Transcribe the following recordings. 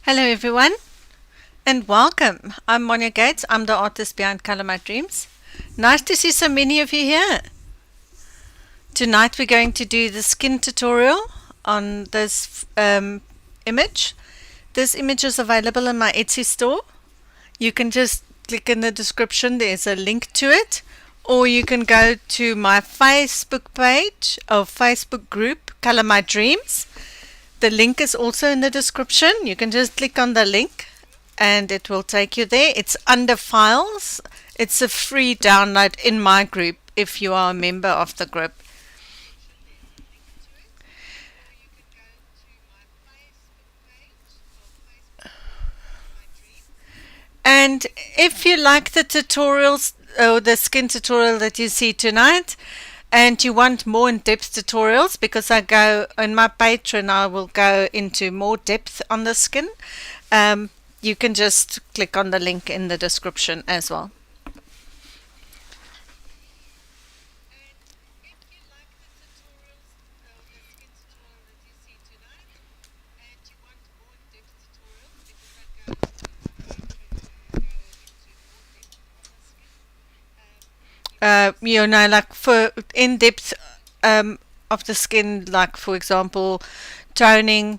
Hello everyone and welcome. I'm Monia Gates. I'm the artist behind Color My Dreams. Nice to see so many of you here. Tonight we're going to do the skin tutorial on this image. This image is available in my Etsy store. You can just click in the description. There's a link to it. Or you can go to my Facebook page or Facebook group, Color My Dreams. The link is also in the description. You can just click on the link and it will take you there. It's under files. It's a free download in my group if you are a member of the group. And if you like the tutorials or the skin tutorial that you see tonight, and you want more in-depth tutorials, because I go on my Patreon, I will go into more depth on the skin, you can just click on the link in the description as well. Like for in-depth of the skin, like for example, toning,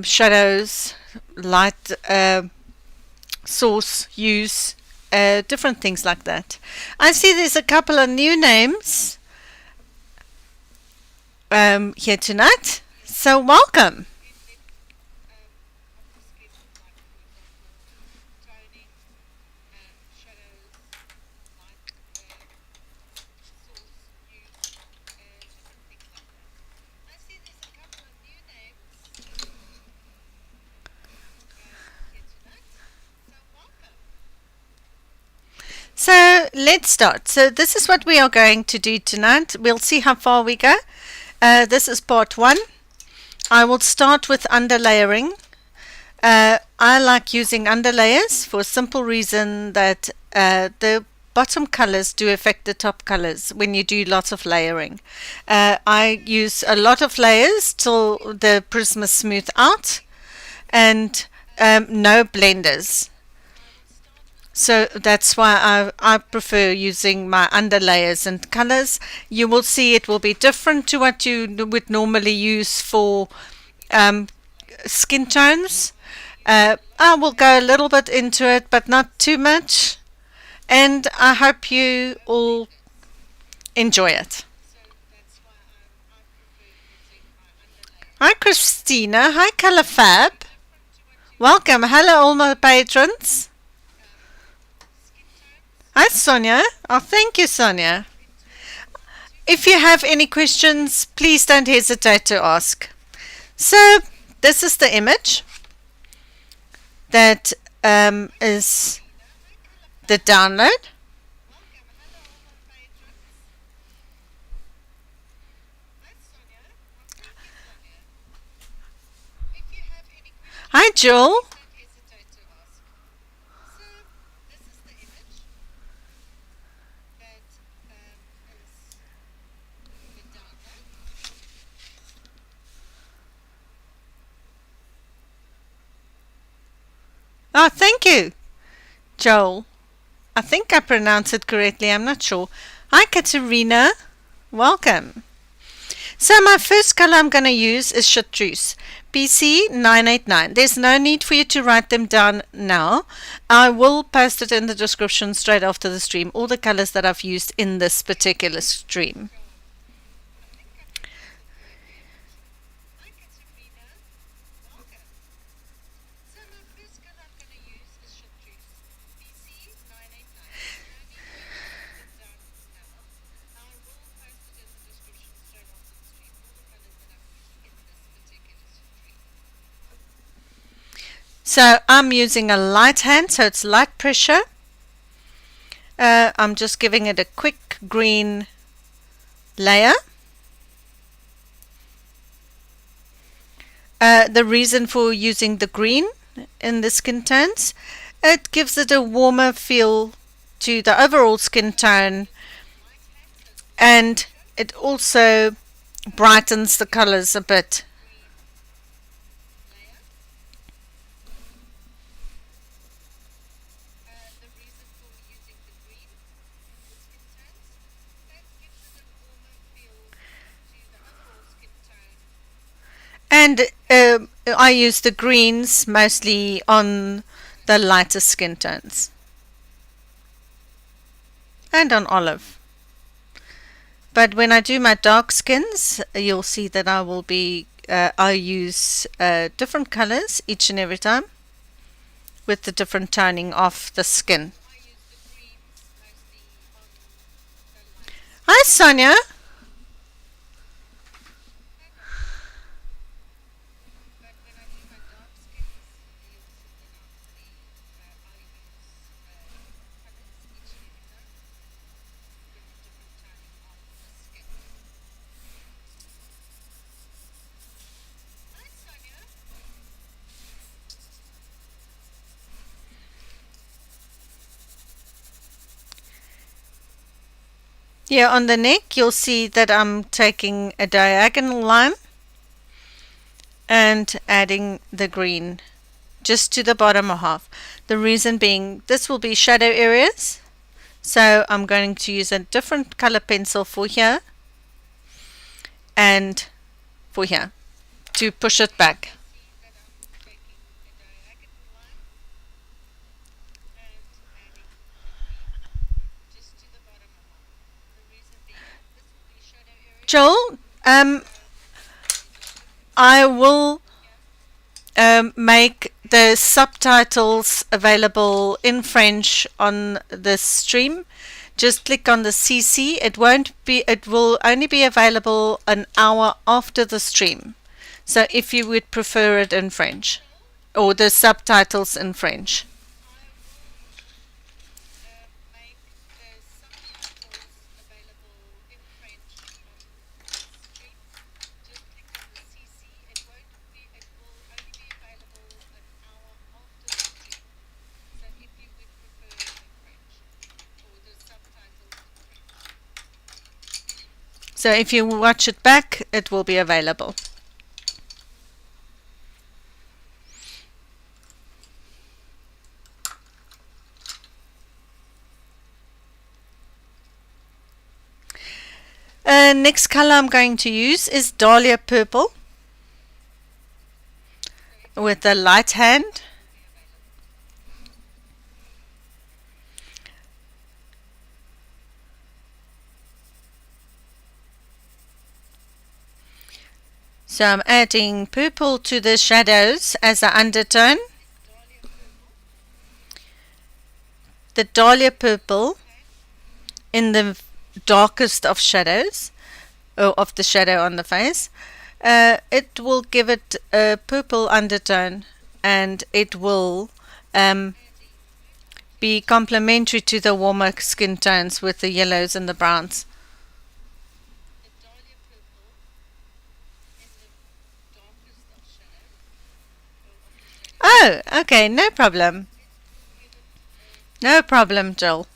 shadows, light source use, different things like that. I see there's a couple of new names here tonight, so welcome. So let's start. So this is what we are going to do tonight. We'll see how far we go. This is part one. I will start with underlayering. I like using underlayers for a simple reason that the bottom colors do affect the top colors when you do lots of layering. I use a lot of layers till the prism is smooth out and no blenders. So that's why I prefer using my underlayers and colors. You will see it will be different to what you would normally use for skin tones. I will go a little bit into it, but not too much. And I hope you all enjoy it. Hi Christina, hi Color Fab. Welcome, hello all my patrons. Hi Sonia. Oh, thank you Sonia. If you have any questions, please don't hesitate to ask. So this is the image that is the download. Hi Joel. Oh, thank you, Joel. I think I pronounced it correctly. I'm not sure. Hi, Katerina. Welcome. So my first color I'm going to use is Chartreuse. PC 989. There's no need for you to write them down now. I will post it in the description straight after the stream, all the colors that I've used in this particular stream. So I'm using a light hand, so it's light pressure. I'm just giving it a quick green layer. The reason for using the green in the skin tones, it gives it a warmer feel to the overall skin tone, and it also brightens the colors a bit. And I use the greens mostly on the lighter skin tones and on olive. But when I do my dark skins, you'll see that I use different colors each and every time with the different toning of the skin. Hi, Sonia. Here on the neck, you'll see that I'm taking a diagonal line and adding the green just to the bottom half. The reason being, this will be shadow areas, so I'm going to use a different color pencil for here and for here to push it back. Joel, I will make the subtitles available in French on this stream. Just click on the CC. It will only be available an hour after the stream. So if you would prefer it in French or the subtitles in French. So if you watch it back, it will be available. Next color I'm going to use is Dahlia Purple with the light hand. So I'm adding purple to the shadows as an undertone. The Dahlia Purple in the darkest of shadows, or of the shadow on the face. It will give it a purple undertone, and it will be complementary to the warmer skin tones with the yellows and the browns. Oh, okay, no problem. No problem, Joel.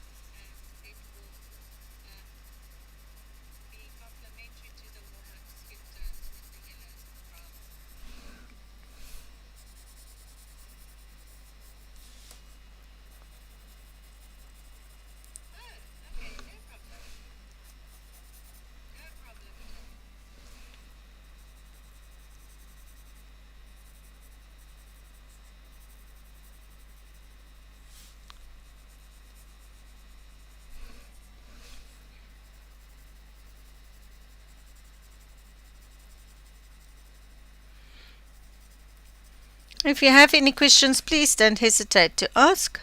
If you have any questions, please don't hesitate to ask.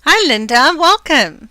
Hi Linda, welcome.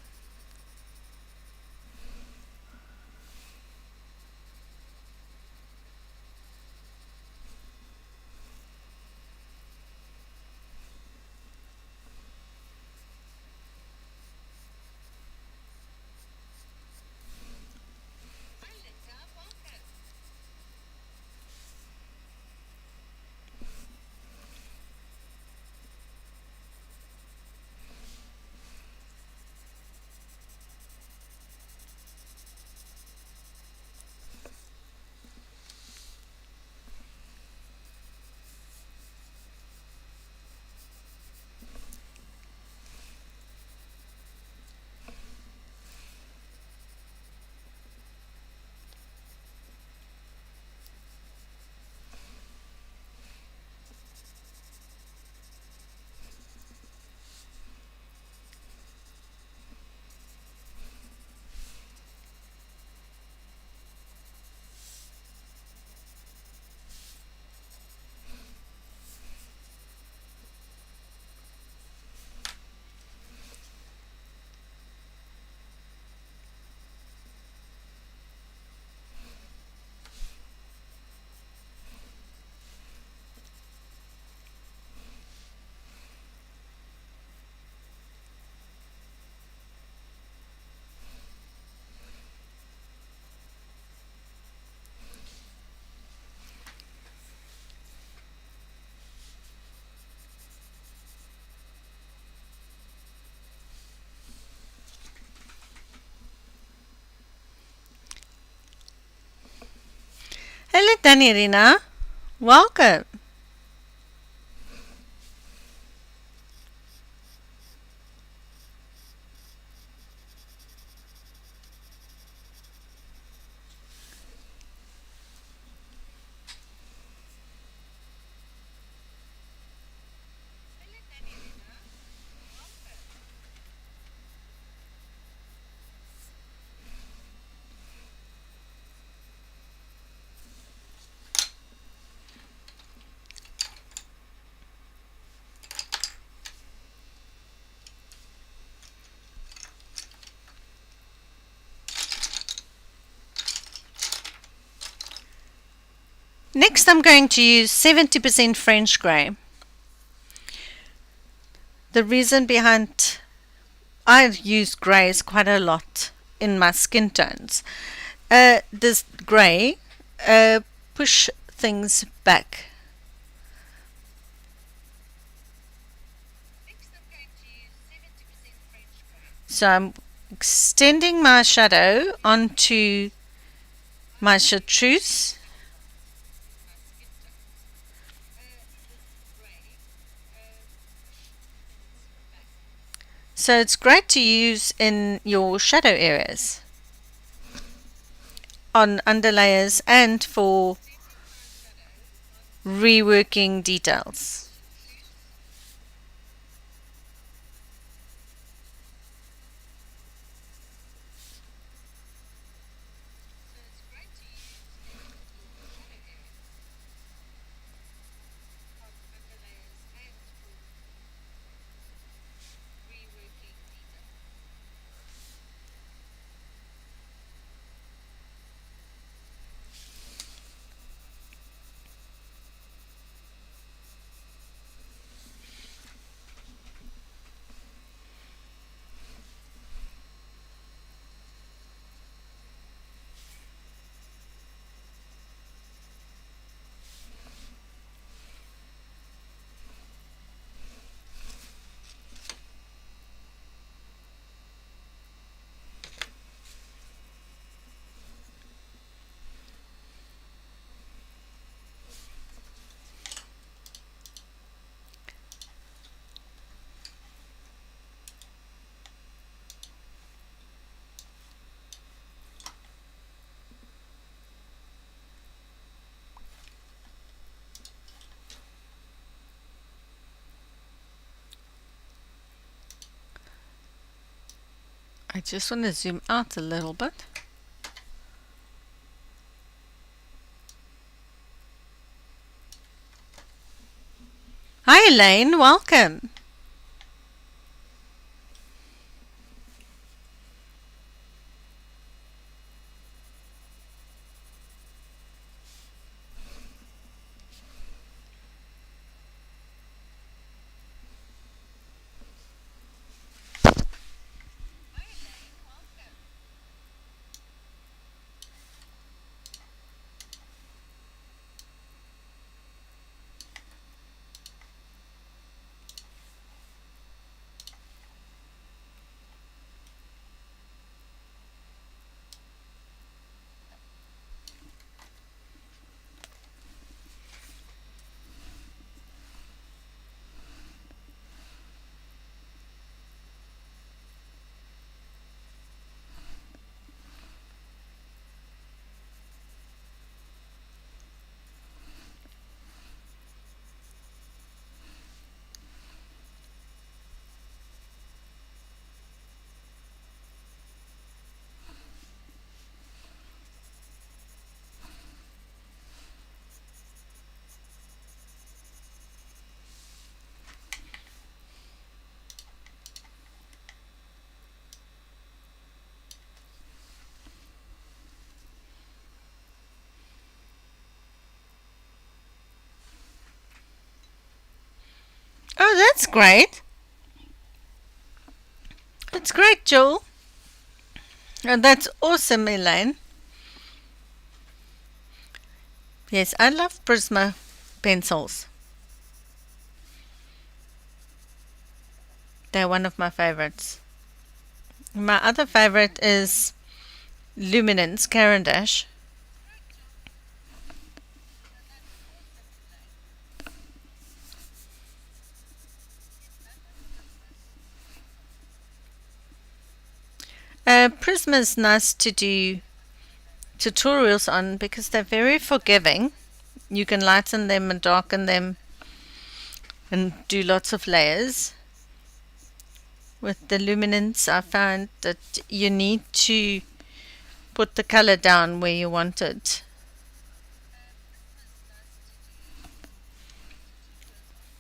Danielina, welcome. Next I'm going to use 70% French grey. The reason behind I use greys quite a lot in my skin tones. This grey push things back. So I'm extending my shadow onto my Chartreuse. So it's great to use in your shadow areas, on underlayers, and for reworking details. I just want to zoom out a little bit. Hi Elaine, welcome. Oh, that's great. That's great, Joel. Oh, that's awesome, Elaine. Yes, I love Prisma pencils. They're one of my favorites. My other favorite is Luminance Caran d'Ache. Prisma is nice to do tutorials on because they're very forgiving. You can lighten them and darken them and do lots of layers. With the luminance, I found that you need to put the color down where you want it.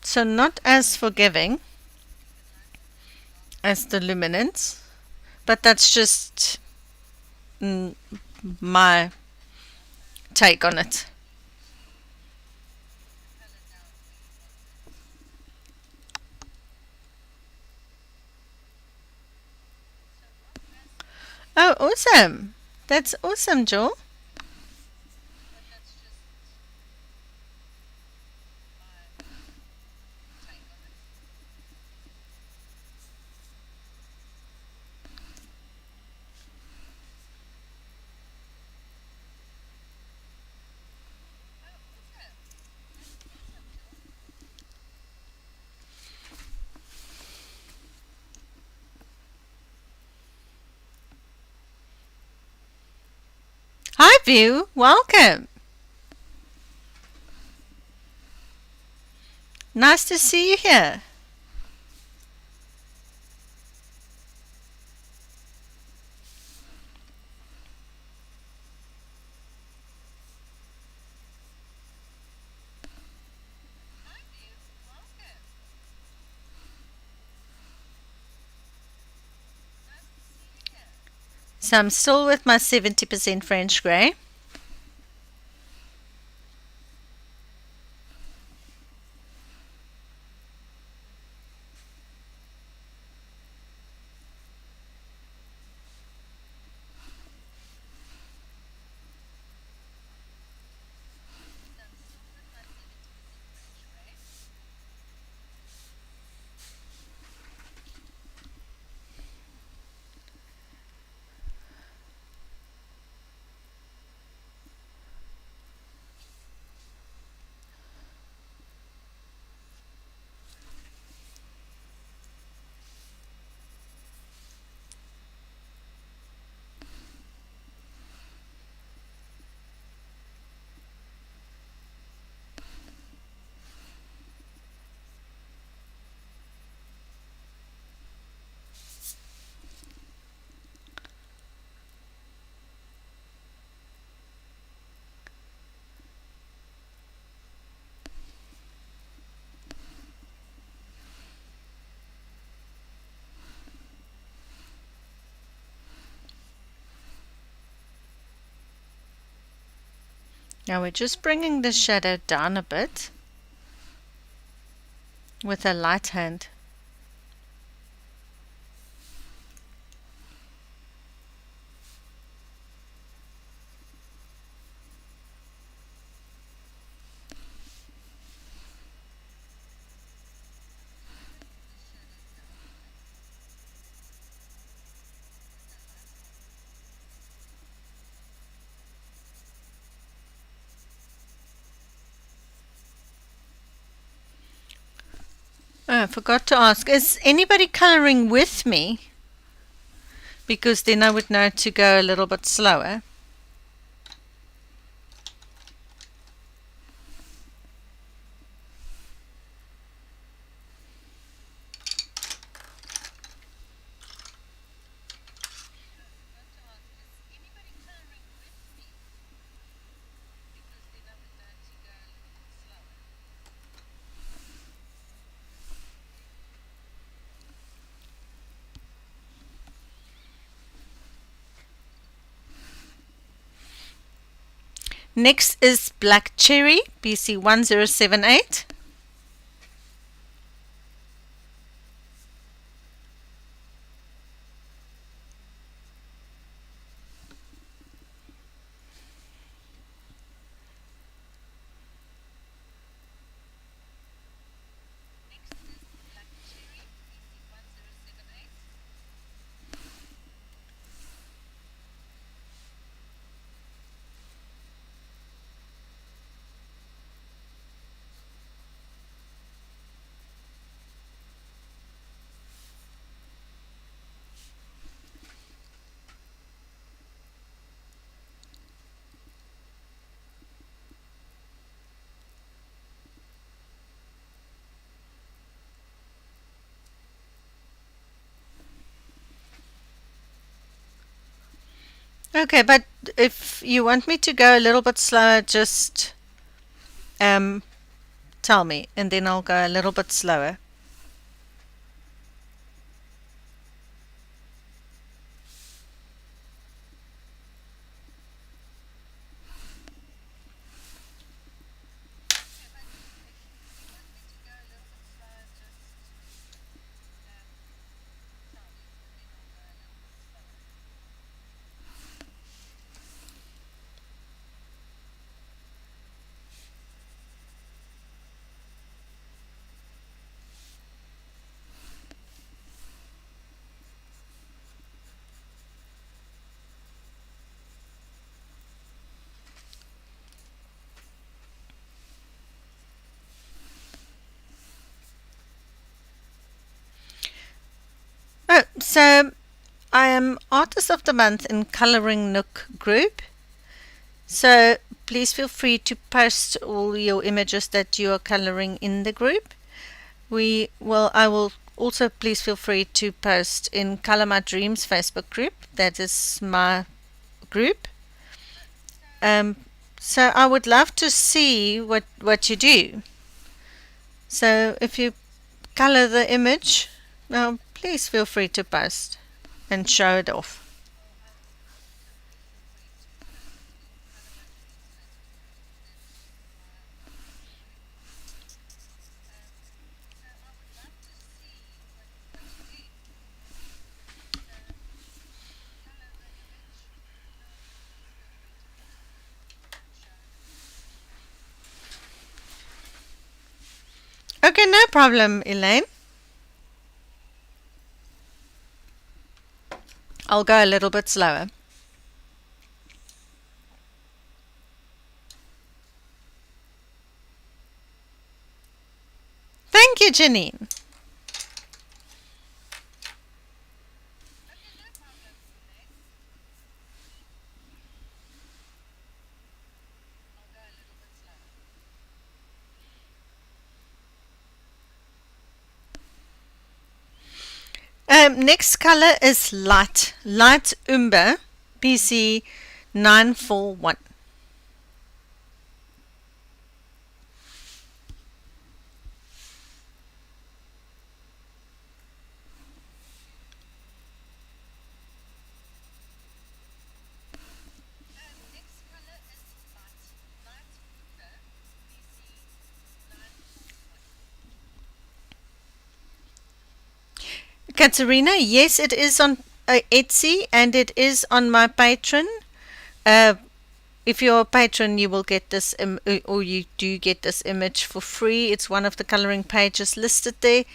So not as forgiving as the luminance, but that's just my take on it. Oh, awesome. That's awesome, Joel. Hi, View. Welcome. Nice to see you here. So I'm still with my 70% French grey. Now we're just bringing the shadow down a bit with a light hand. Oh, I forgot to ask, is anybody coloring with me? Because then I would know to go a little bit slower. Next is Black Cherry, BC1078. Okay, but if you want me to go a little bit slower, just tell me, and then I'll go a little bit slower. Oh, so I am Artist of the Month in Coloring Nook group. So please feel free to post all your images that you are coloring in the group. I will also please feel free to post in Color My Dreams Facebook group. That is my group. So I would love to see what you do. So if you color the image, now please feel free to post and show it off. Okay, no problem, Elaine. I'll go a little bit slower. Thank you, Janine. Next color is Light Umber, PC 941. Katerina, yes, it is on Etsy and it is on my Patreon. If you're a patron, you will get this, or you do get this image for free. It's one of the coloring pages listed there.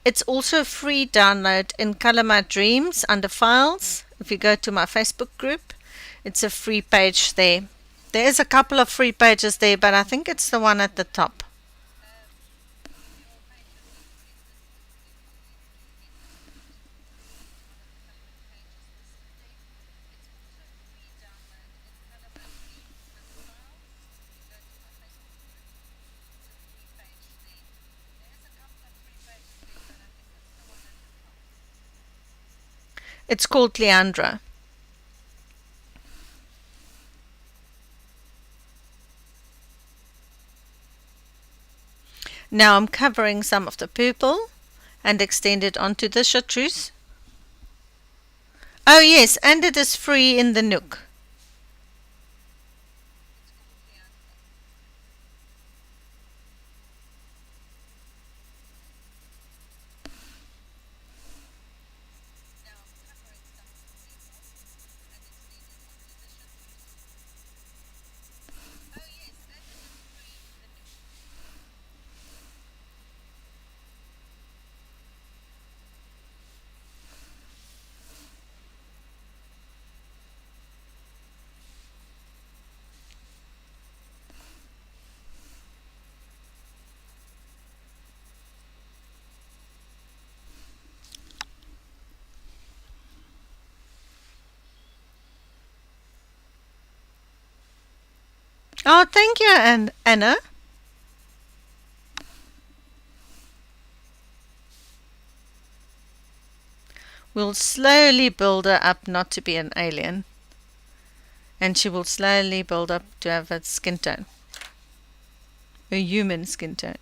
It's also a free download in Color My Dreams under Files. If you go to my Facebook group, it's a free page there. There is a couple of free pages there, but I think it's the one at the top. It's called Leandra. Now I'm covering some of the purple and extend it onto the chartreuse. Oh yes, and it is free in the Nook. Oh, thank you, Anna. We'll slowly build her up not to be an alien. and she will slowly build up to have a skin tone, a human skin tone.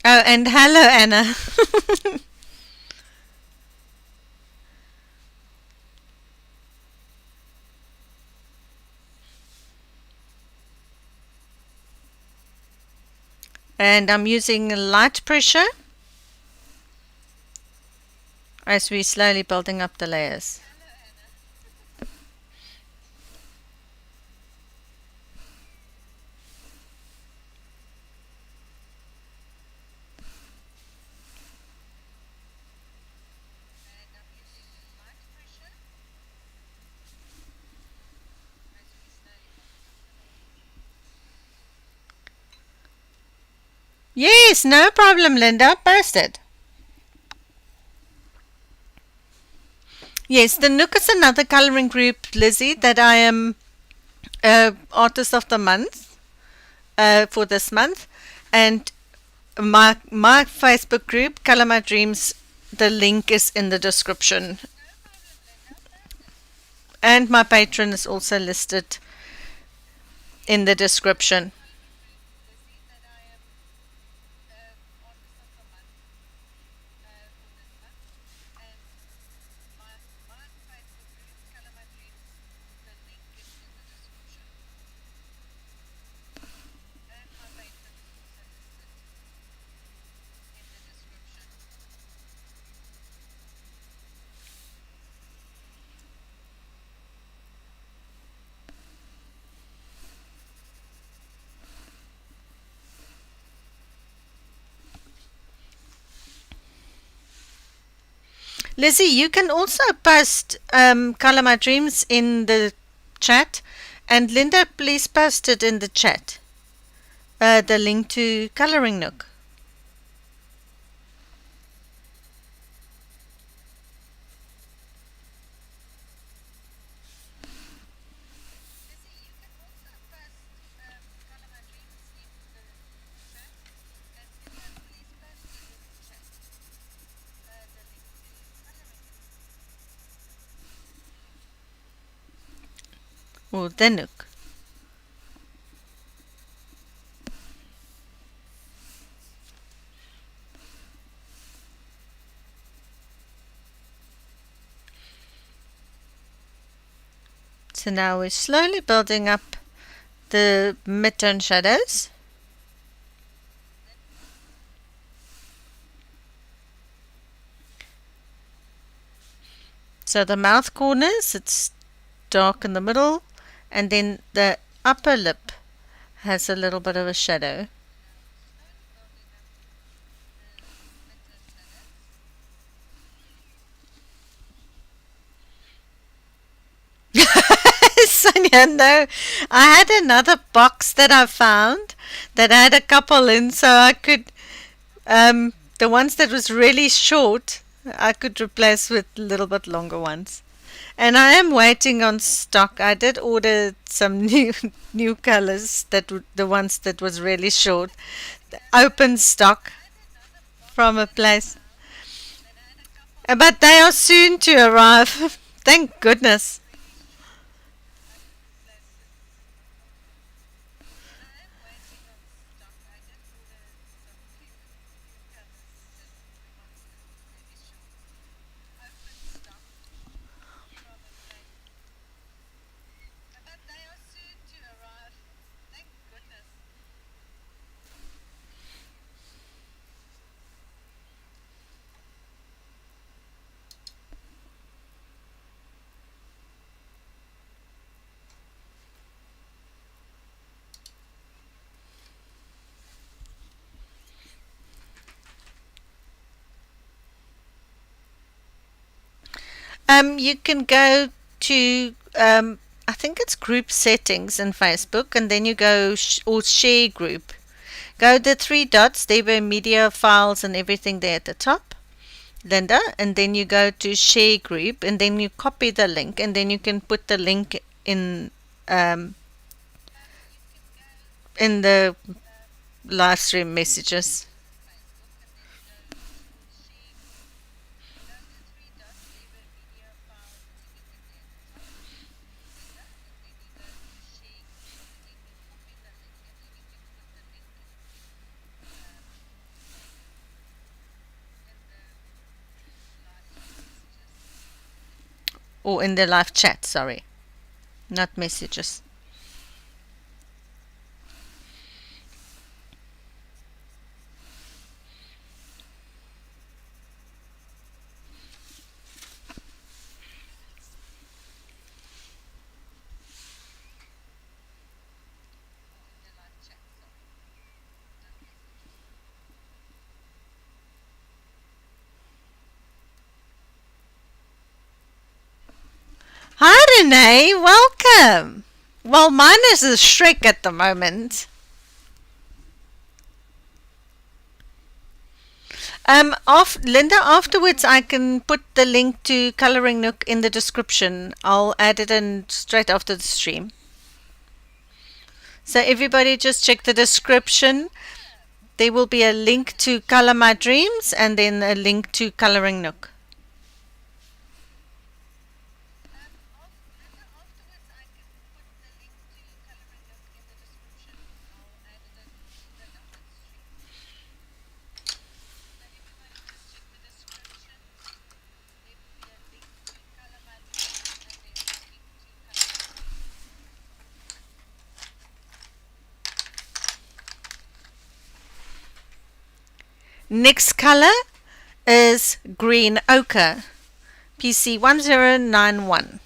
Oh, and hello, Anna. And I'm using light pressure as we're slowly building up the layers. Yes, no problem, Linda. Post it. Yes, the Nook is another coloring group, Lizzie, that I am Artist of the Month for this month. And my Facebook group, Color My Dreams, the link is in the description. And my patron is also listed in the description. Lizzie, you can also post Color My Dreams in the chat. And Linda, please post it in the chat. The link to Coloring Nook. Or the Nook. So now we're slowly building up the midtone shadows. So the mouth corners, it's dark in the middle, and then the upper lip has a little bit of a shadow. Sonia, no, I had another box that I found that had a couple in, so I could, the ones that was really short, I could replace with a little bit longer ones. And I am waiting on stock. I did order some new colors, the ones that was really short, open stock from a place. But they are soon to arrive. Thank goodness. You can go to, I think it's group settings in Facebook, and then you go or share group. Go the three dots, there were media files and everything there at the top, Linda, and then you go to share group, and then you copy the link, and then you can put the link um, in the live stream messages. Or in the live chat, sorry, not messages. Hi Renee, welcome. Well, mine is a Shrek at the moment. Linda, afterwards I can put the link to Coloring Nook in the description. I'll add it in straight after the stream. So everybody just check the description. There will be a link to Color My Dreams and then a link to Coloring Nook. Next color is Green Ochre, PC 1091.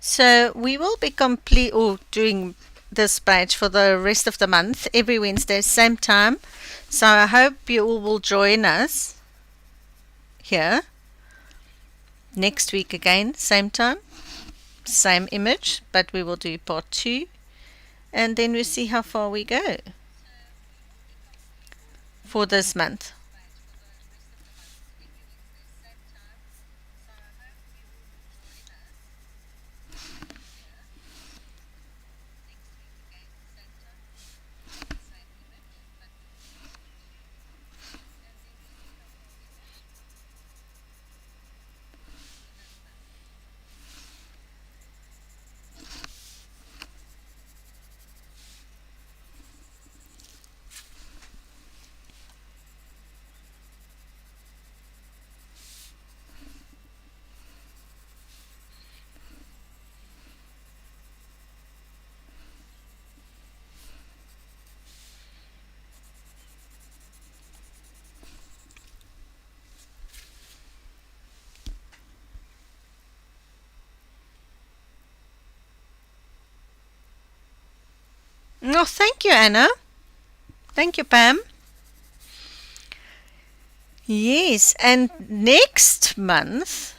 So we will be doing this page for the rest of the month, every Wednesday, same time. So I hope you all will join us here next week again, same time, same image, but we will do part 2, and then we'll see how far we go for this month. Oh, thank you, Anna. Thank you, Pam. Yes, and next month,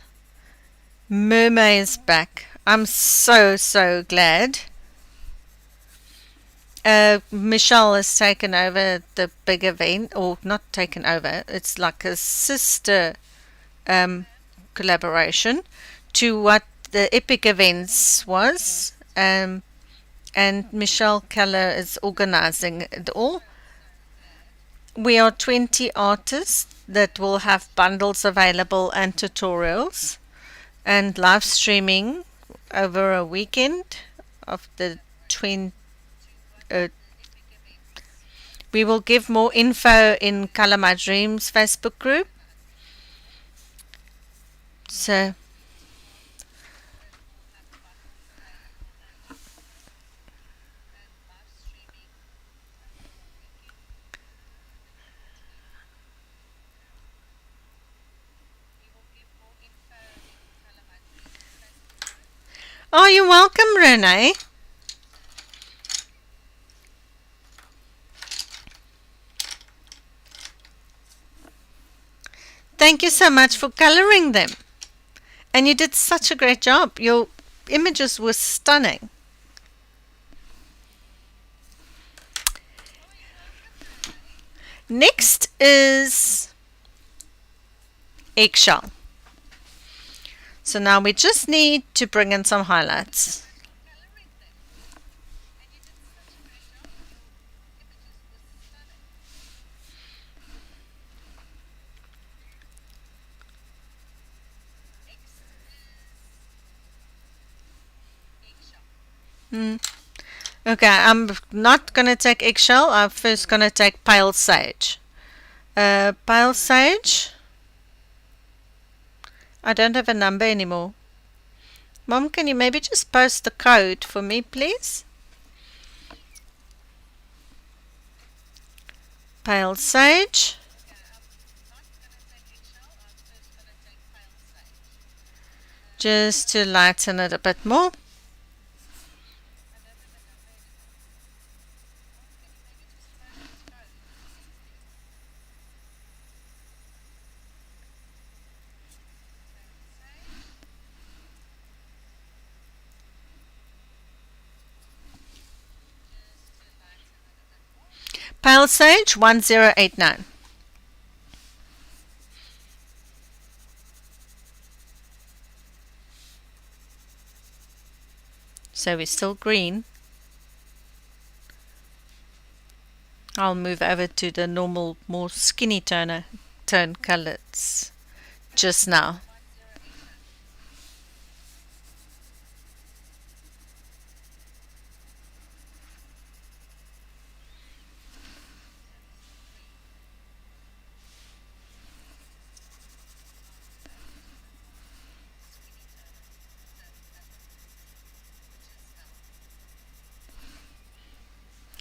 Mermaid is back. I'm so glad. Michelle has taken over the big event, or not taken over, it's like a sister collaboration to what the Epic Events was. And Michelle Keller is organizing it all. We are 20 artists that will have bundles available and tutorials and live streaming over a weekend of the 20. We will give more info in Color My Dreams Facebook group. So oh, you're welcome, Renee. Thank you so much for coloring them. And you did such a great job. Your images were stunning. Next is Eggshell. So now we just need to bring in some highlights. Okay, I'm not going to take Eggshell. I'm first going to take Pale Sage. Pale Sage. I don't have a number anymore. Mom, can you maybe just post the code for me, please? Pale Sage. Just to lighten it a bit more. Pale Sage 1089. So we're still green. I'll move over to the normal, more skinny tone colors just now.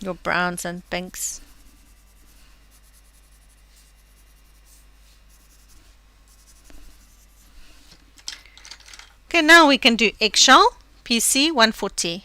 Your browns and pinks. Okay, now we can do Eggshell, PC 140.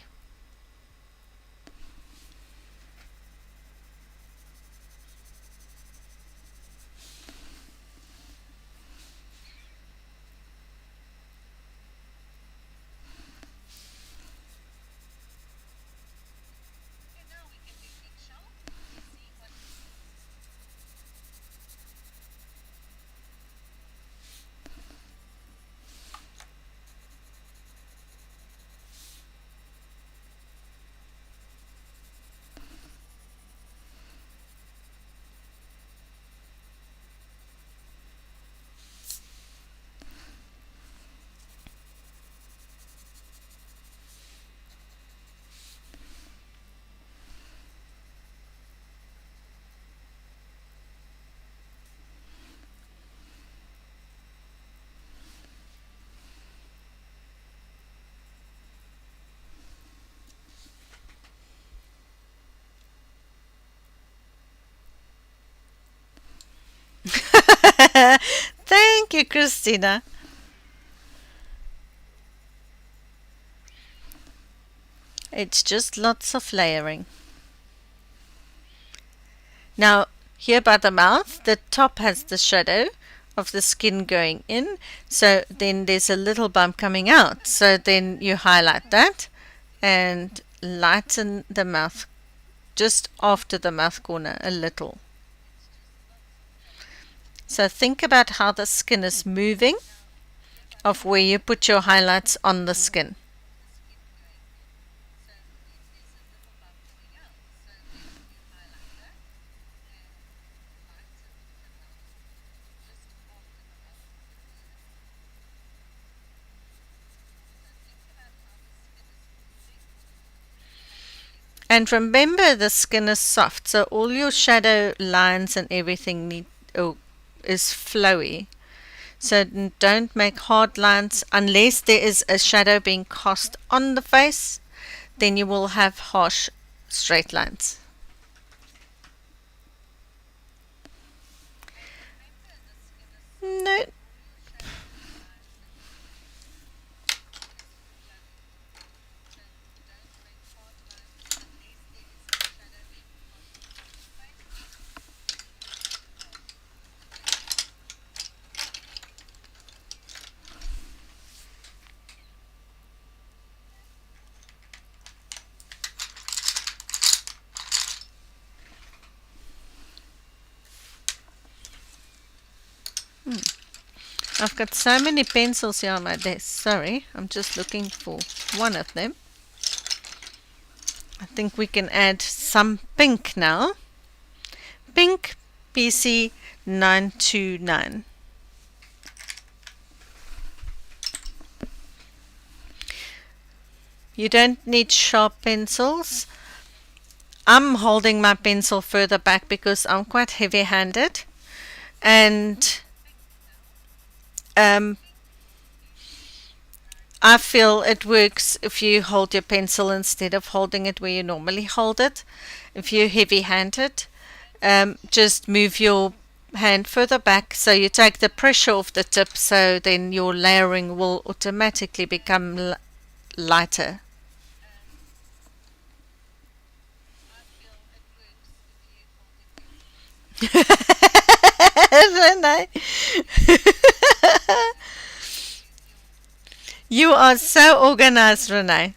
Thank you, Christina. It's just lots of layering. Now, here by the mouth, the top has the shadow of the skin going in, so then there's a little bump coming out. So then you highlight that and lighten the mouth just after the mouth corner a little. So think about how the skin is moving of where you put your highlights on the skin. And remember, the skin is soft, so all your shadow lines and everything is flowy. So don't make hard lines unless there is a shadow being cast on the face, then you will have harsh straight lines. No. I've got so many pencils here on my desk. Sorry, I'm just looking for one of them. I think we can add some pink now. Pink PC 929. You don't need sharp pencils. I'm holding my pencil further back because I'm quite heavy-handed, and I feel it works if you hold your pencil instead of holding it where you normally hold it. If you're heavy-handed, just move your hand further back so you take the pressure off the tip, so then your layering will automatically become lighter. Renee. You are so organized, Renee.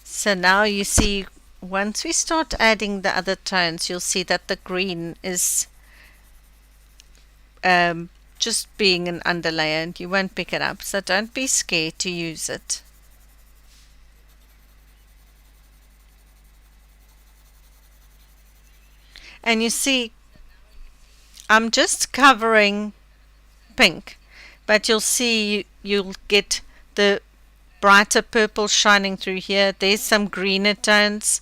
So now you see, once we start adding the other tones, you'll see that the green is just being an underlayer and you won't pick it up. So don't be scared to use it. And you see, I'm just covering pink, but you'll see you'll get the brighter purple shining through here. There's some greener tones,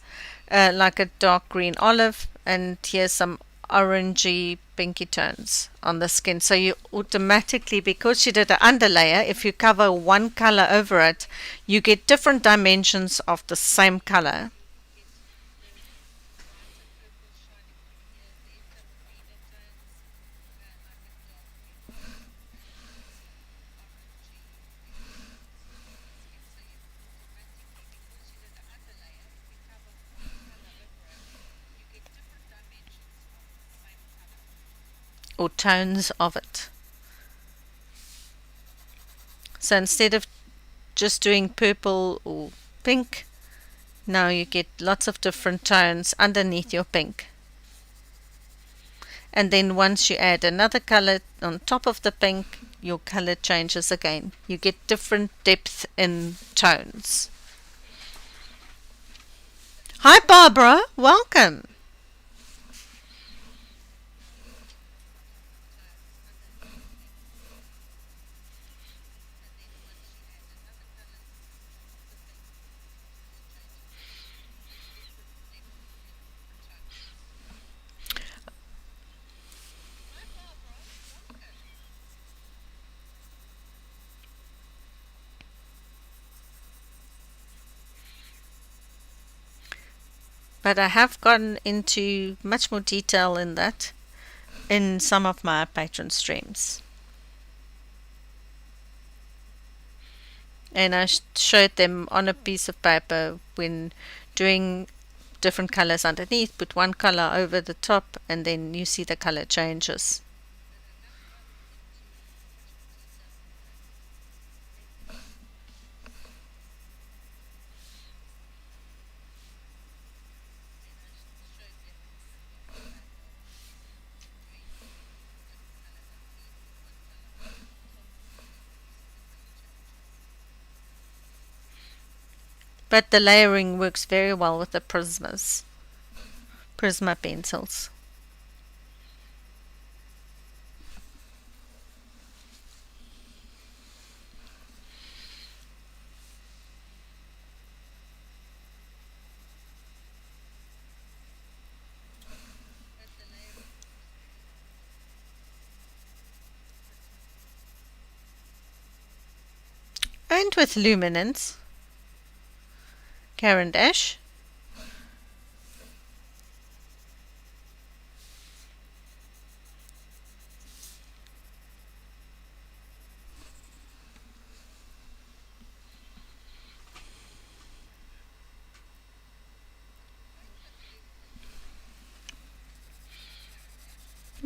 like a dark green olive, and here's some orangey pinky tones on the skin. So you automatically, because you did an underlayer, if you cover one color over it, you get different dimensions of the same color. Or tones of it. So instead of just doing purple or pink, now you get lots of different tones underneath your pink. And then once you add another color on top of the pink, your color changes again. You get different depth in tones. Hi Barbara, welcome. but I have gone into much more detail in that in some of my patron streams. And I showed them on a piece of paper when doing different colors underneath. Put one color over the top and then you see the color changes. But the layering works very well with the Prisma pencils. And with luminance, Caran d'Ache,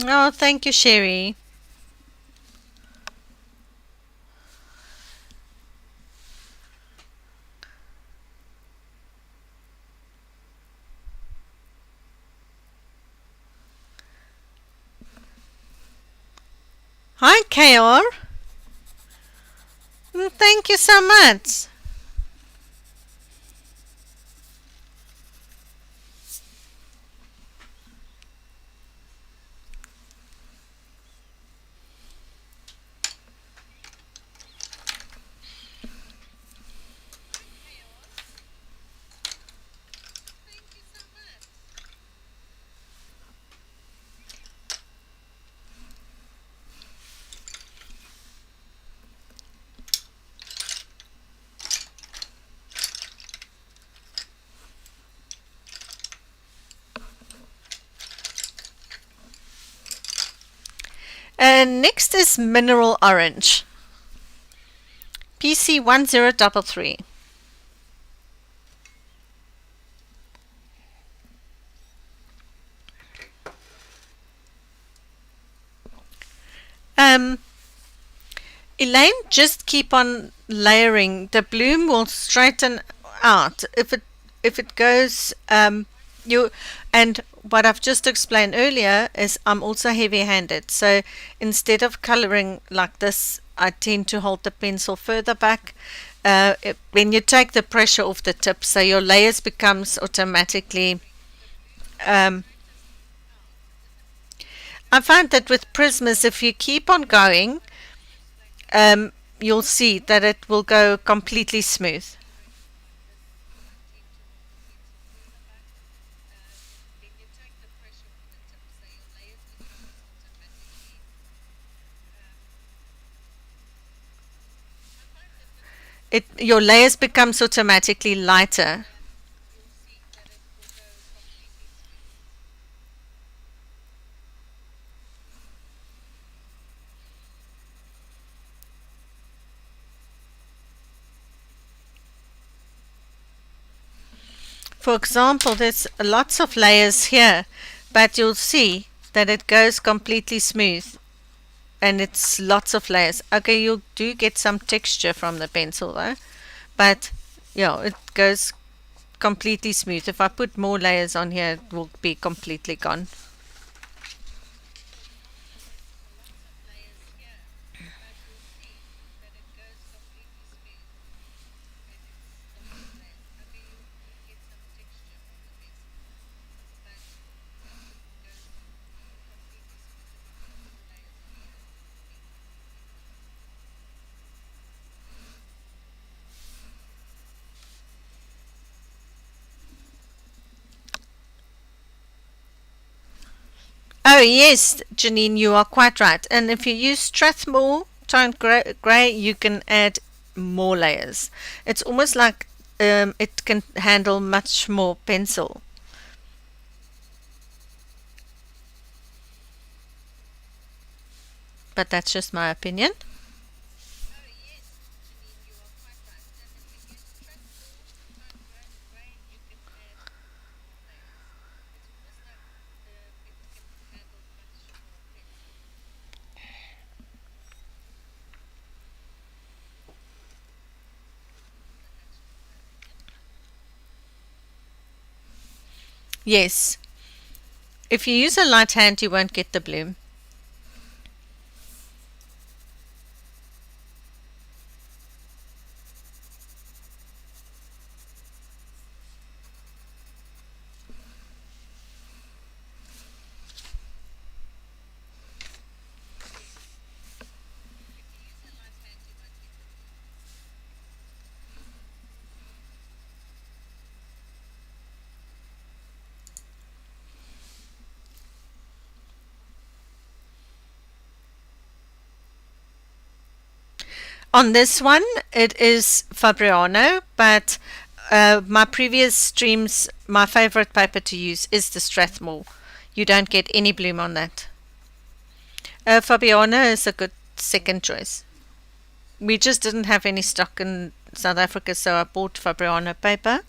oh, thank you, Sherry. Hi, KR. Thank you so much. Next is Mineral Orange. PC 1033. Elaine, just keep on layering. The bloom will straighten out if it goes you. And what I've just explained earlier is I'm also heavy-handed, so instead of coloring like this, I tend to hold the pencil further back. When you take the pressure off the tip, so your layers becomes automatically. I find that with Prismas, if you keep on going, you'll see that it will go completely smooth. Your layers becomes automatically lighter. For example, there's lots of layers here, but you'll see that it goes completely smooth. And it's lots of layers. Okay, you do get some texture from the pencil though, but yeah, it goes completely smooth. If I put more layers on here, it will be completely gone. Oh yes, Janine, you are quite right. And if you use Strathmore toned grey, you can add more layers. It's almost like it can handle much more pencil. but that's just my opinion. Yes. If you use a light hand, you won't get the bloom. On this one, it is Fabiano, but my previous streams, my favorite paper to use is the Strathmore. You don't get any bloom on that. Fabiano is a good second choice. We just didn't have any stock in South Africa, so I bought Fabiano paper.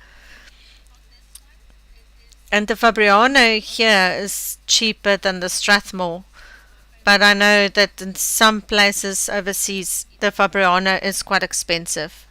And the Fabiano here is cheaper than the Strathmore. But I know that in some places overseas, the Fabiano is quite expensive.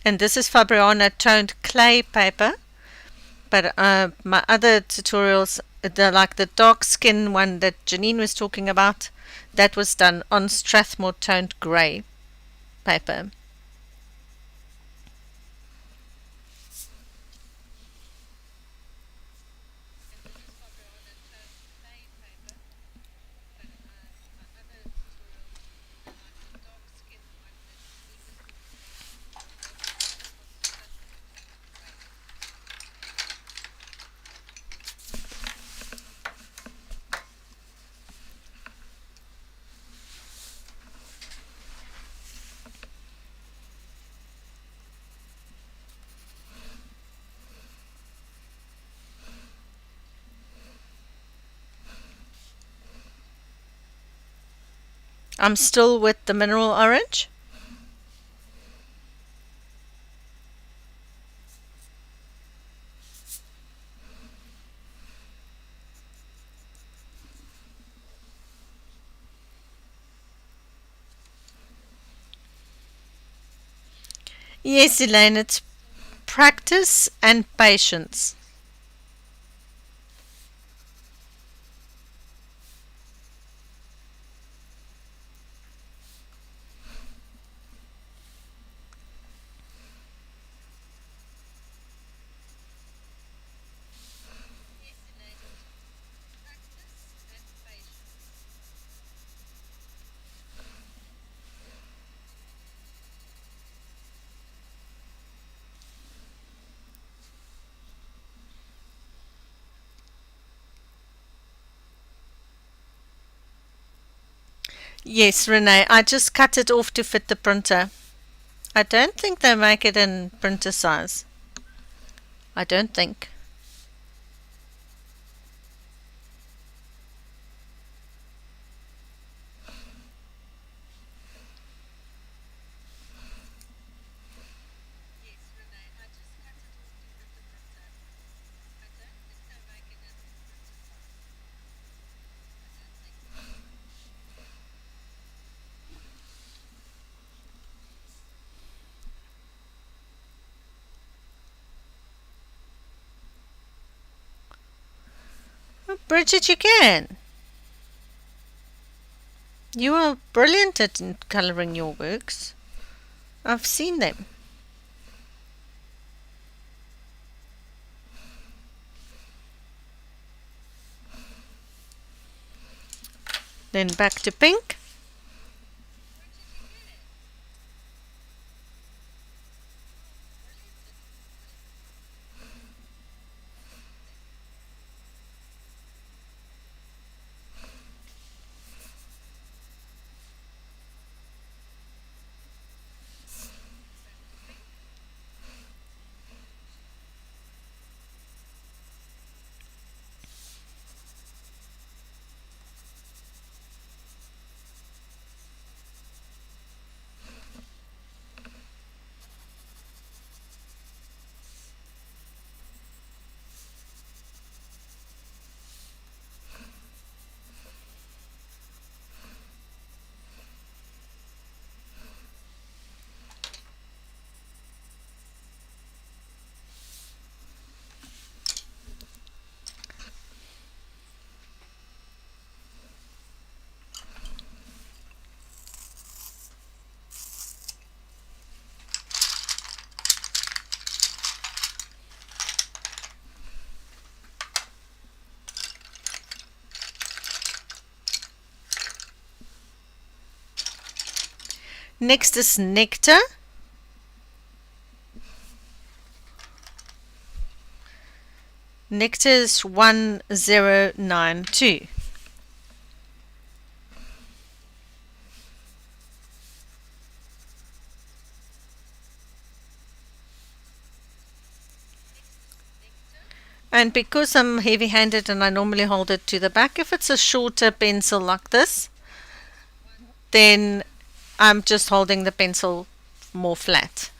And this is Fabiano toned clay paper. But my other tutorials, like the dark skin one that Janine was talking about, that was done on Strathmore toned grey paper. I'm still with the mineral orange. Yes, Elaine, it's practice and patience. Yes, Renee, I just cut it off to fit the printer. I don't think they make it in printer size. I don't think. Bridget, you can. You are brilliant at colouring your works. I've seen them. Then back to pink. Next is Nectar. Nectar is 1092. And because I'm heavy-handed and I normally hold it to the back, if it's a shorter pencil like this, then I'm just holding the pencil more flat.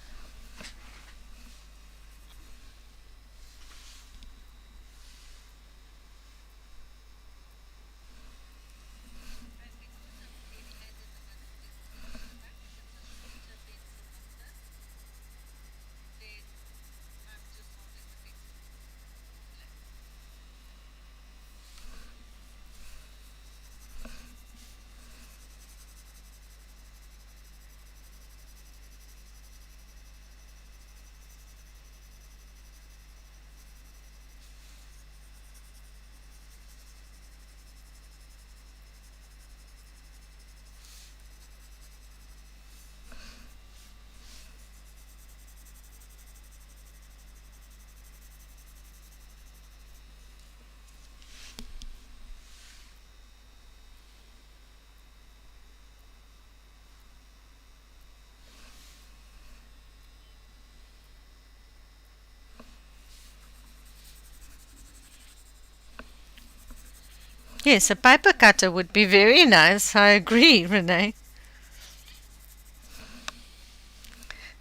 Yes, a paper cutter would be very nice. I agree, Renee.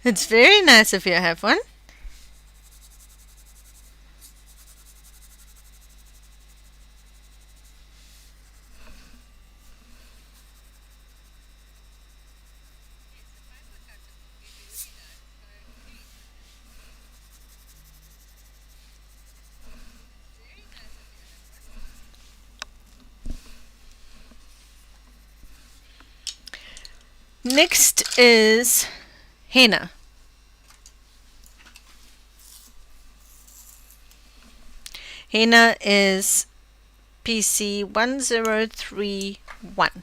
It's very nice if you have one. Next is Henna. Henna is PC 1031.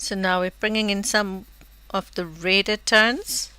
So now we're bringing in some of the redder tones.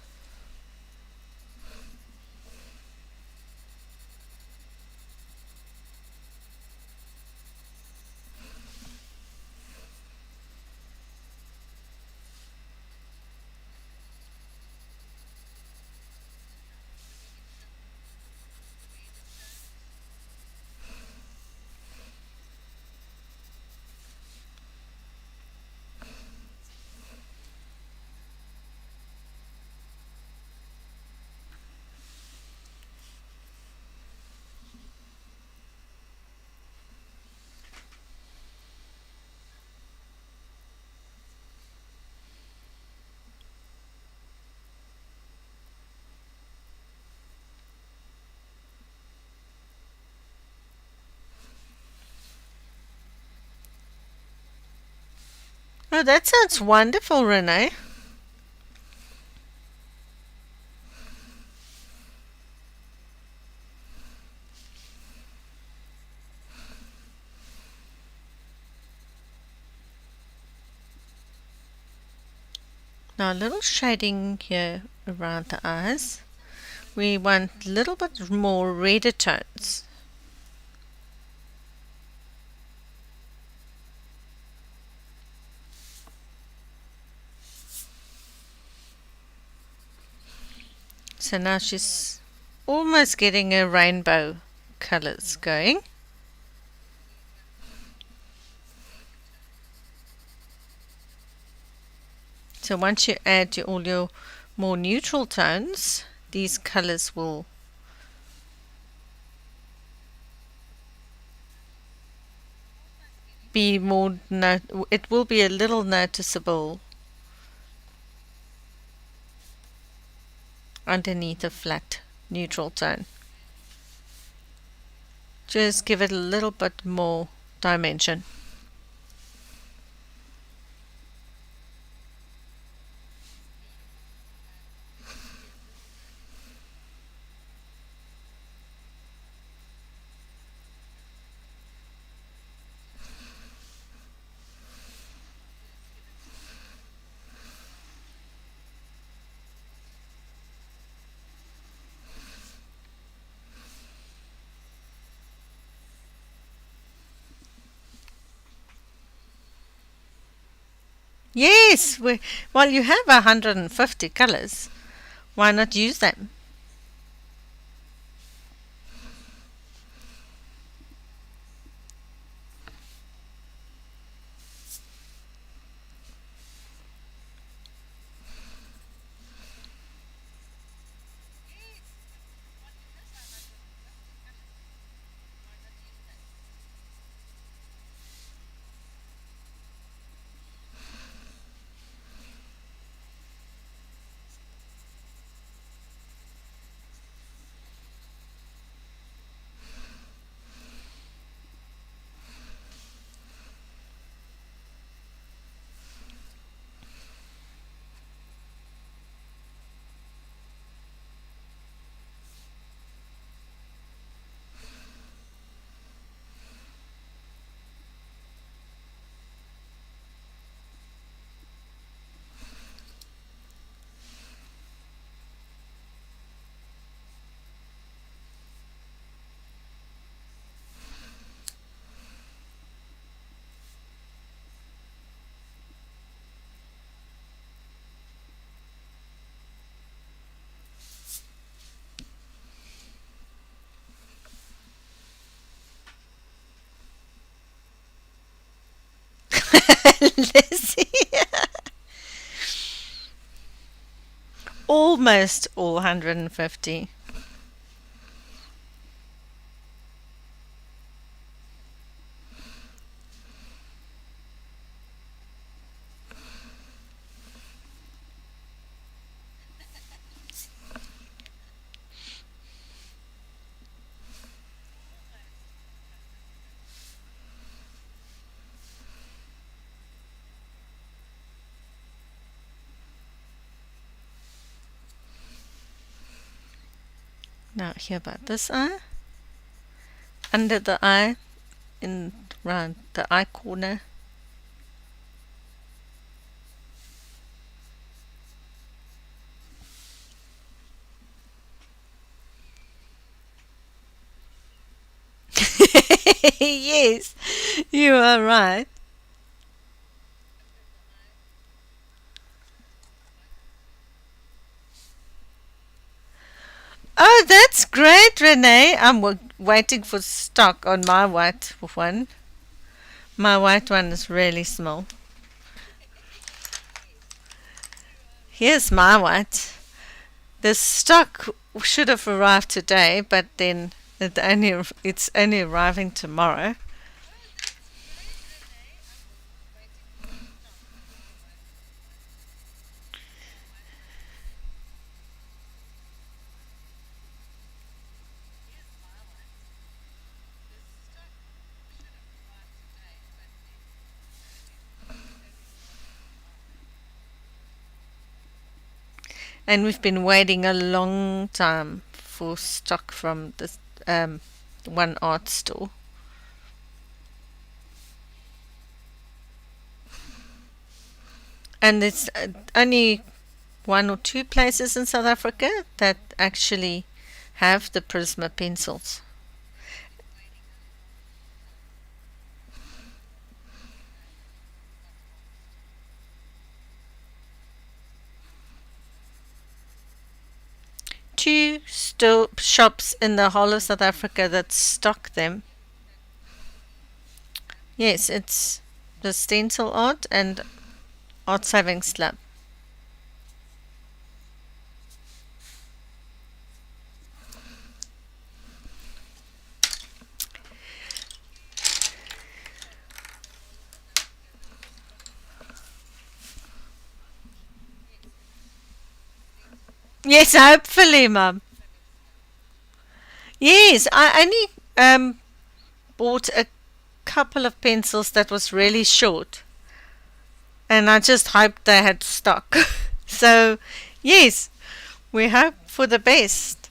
Oh, that sounds wonderful, Renee. Now a little shading here around the eyes. We want a little bit more redder tones. So now she's almost getting her rainbow colors going. So once you add all your more neutral tones, these colors will be more, it will be a little noticeable underneath a flat neutral tone. Just give it a little bit more dimension. Yes, well, you have 150 colors. Why not use them? Lizzie. Almost all 150. Now here about this eye, under the eye, in around the eye corner. Yes, you are right. Oh, that's great, Renee. I'm waiting for stock on my white one. My white one is really small. Here's my white. The stock should have arrived today, but then it's only arriving tomorrow. And we've been waiting a long time for stock from this one art store. And it's only one or two places in South Africa that actually have the Prisma pencils. Two shops in the whole of South Africa that stock them. Yes, it's the Stencil Art and Art Savings Club. Yes, hopefully, Mum. Yes, I only bought a couple of pencils that was really short, and I just hoped they had stock. So, yes, we hope for the best.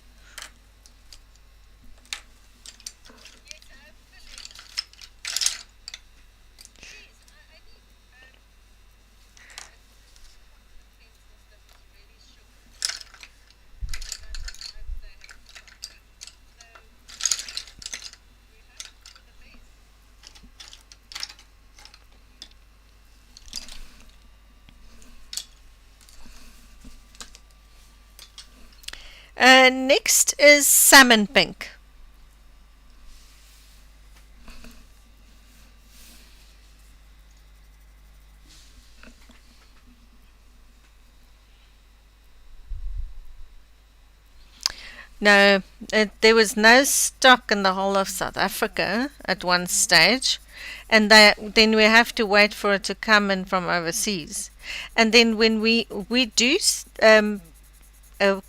Next is Salmon Pink. No, there was no stock in the whole of South Africa at one stage, and then we have to wait for it to come in from overseas. And then when we do,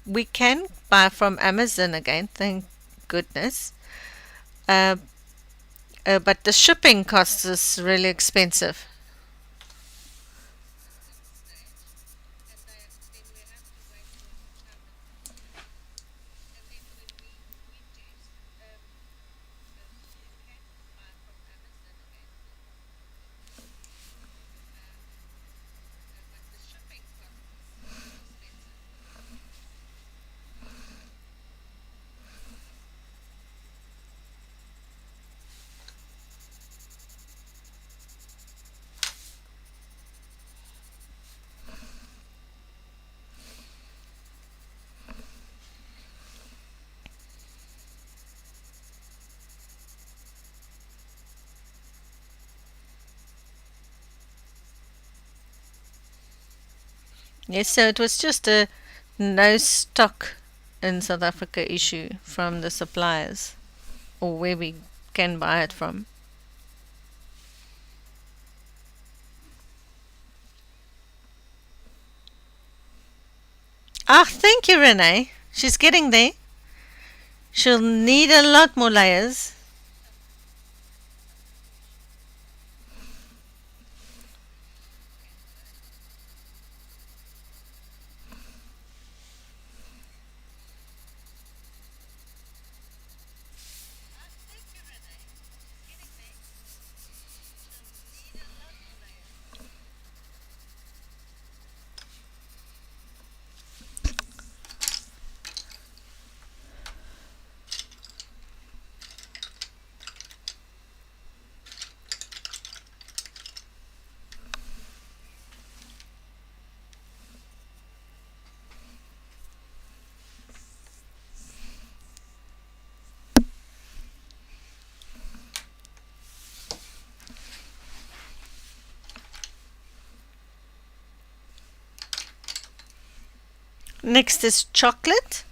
we can buy from Amazon again, thank goodness. Uh, but the shipping cost is really expensive. Yes, so it was just a no stock in South Africa issue from the suppliers or where we can buy it from. Ah, thank you, Renee. She's getting there. She'll need a lot more layers. Next is chocolate.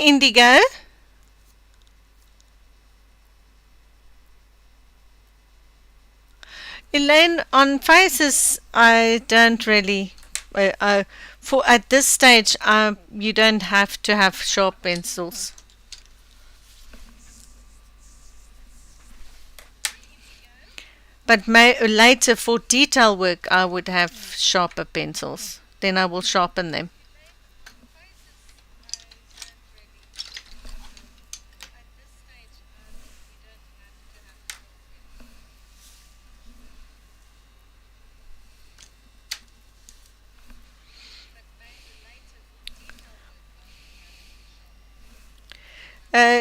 indigo. Elaine, on faces, I don't really. For at this stage, you don't have to have sharp pencils. But later for detail work, I would have sharper pencils. Then I will sharpen them.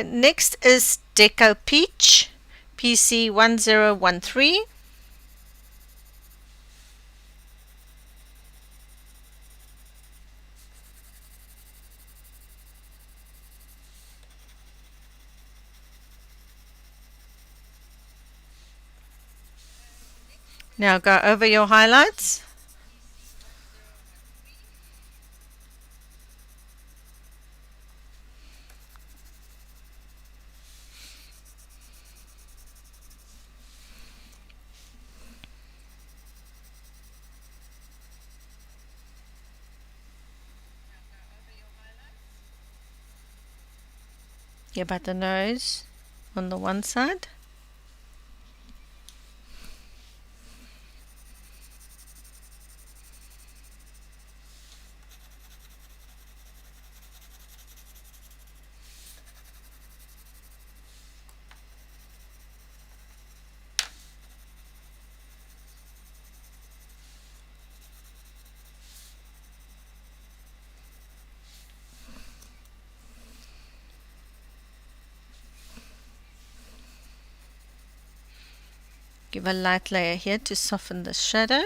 Next is Deco Peach, PC1013. Now go over your highlights. Give about the nose on the one side. Give a light layer here to soften the shadow.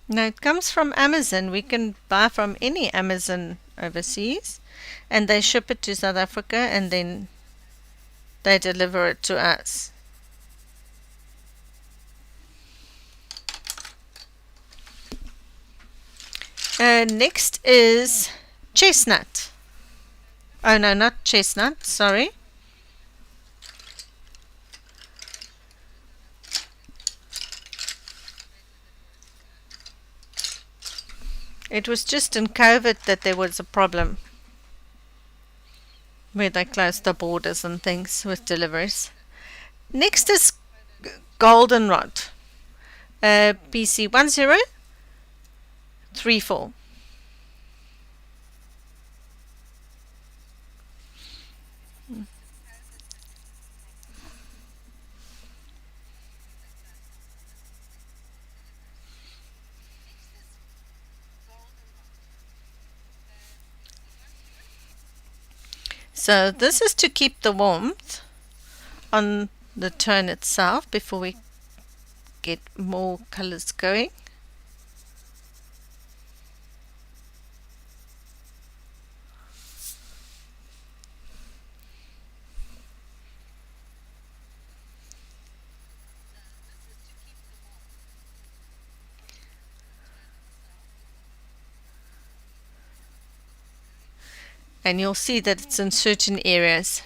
Now it comes from Amazon. We can buy from any Amazon overseas, and they ship it to South Africa, and then they deliver it to us. Next is chestnut. Oh no, not chestnut, sorry. It was just in COVID that there was a problem where they closed the borders and things with deliveries. Next is goldenrod. PC1034. So this is to keep the warmth on the tone itself before we get more colors going. And you'll see that it's in certain areas.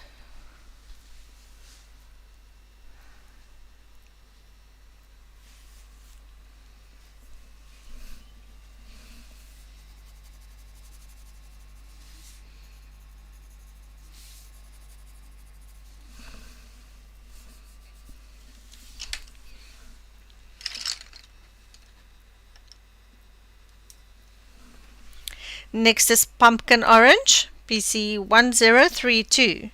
Next is pumpkin orange. PC1032.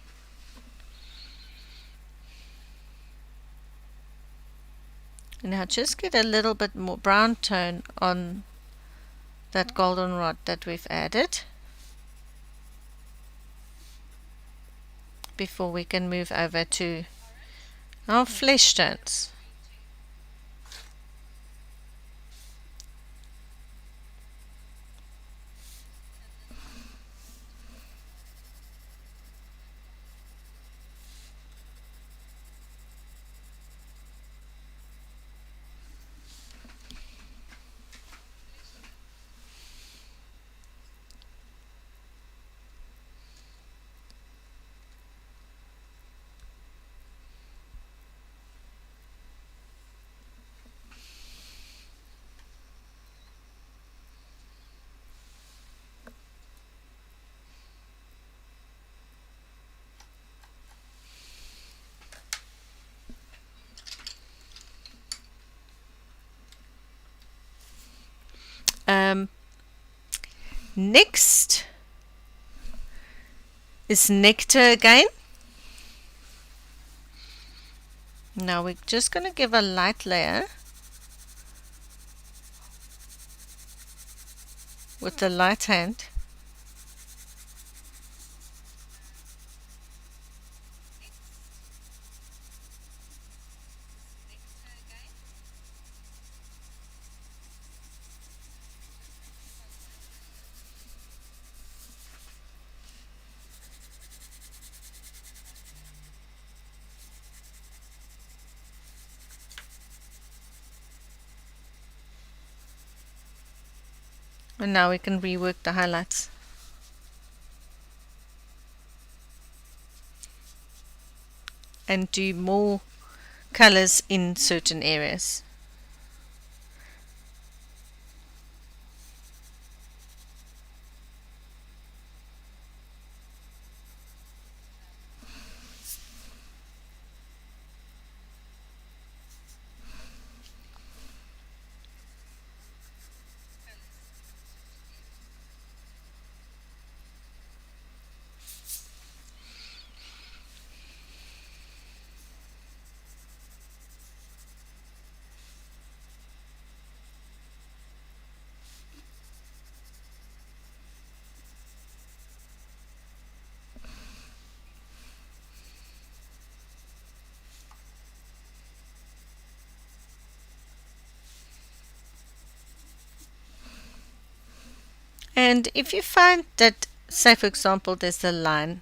Now just get a little bit more brown tone on that goldenrod that we've added before we can move over to our flesh tones. Next is Nectar again. Now we're just going to give a light layer with the light hand. And now we can rework the highlights. And do more colors in certain areas. And if you find that, say for example, there's a line,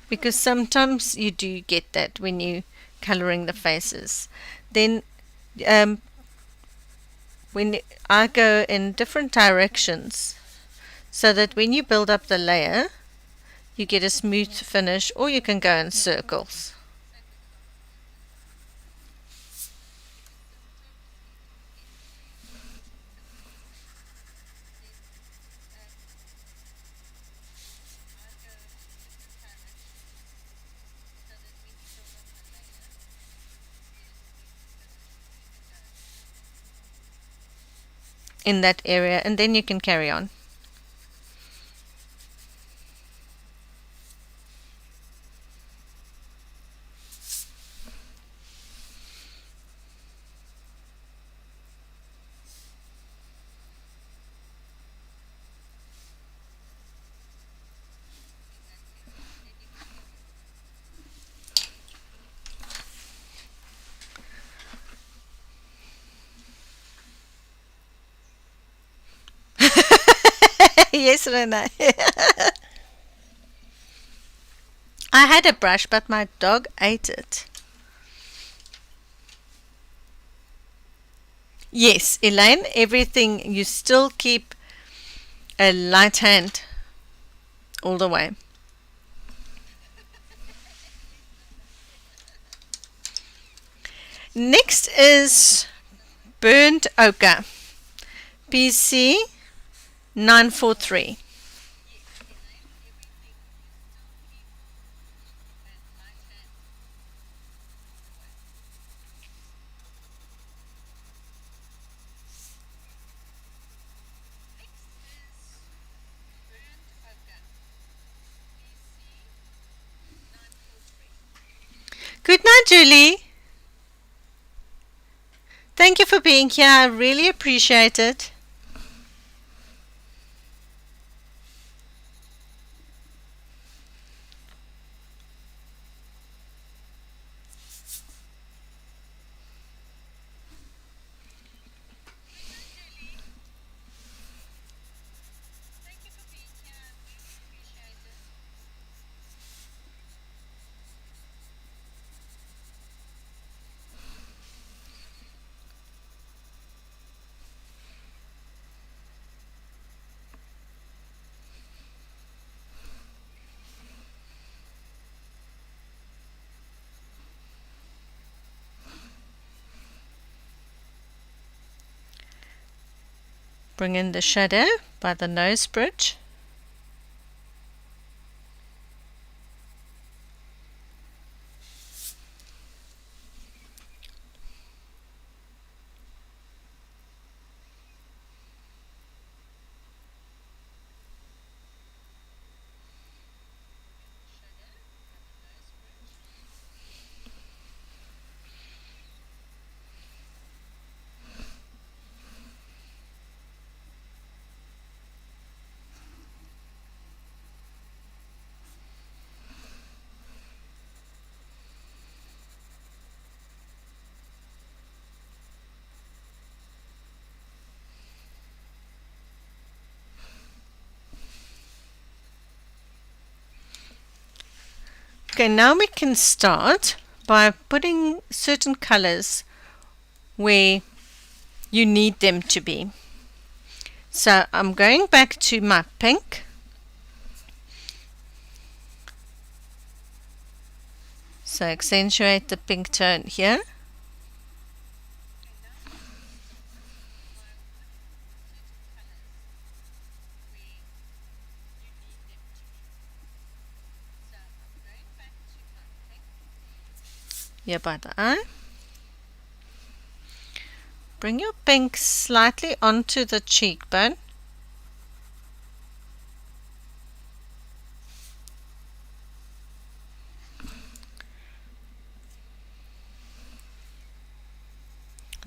because sometimes you do get that when you coloring the faces, then when I go in different directions, so that when you build up the layer, you get a smooth finish, or you can go in circles. In that area, and then you can carry on. Yes, Renee. I had a brush, but my dog ate it. Yes, Elaine, everything, you still keep a light hand all the way. Next is Burnt Ochre, PC 943. Good night, Julie. Thank you for being here. I really appreciate it. Bring in the shadow by the nose bridge. Okay, now we can start by putting certain colors where you need them to be. So I'm going back to my pink. So accentuate the pink tone here. Here by the eye. Bring your pink slightly onto the cheekbone.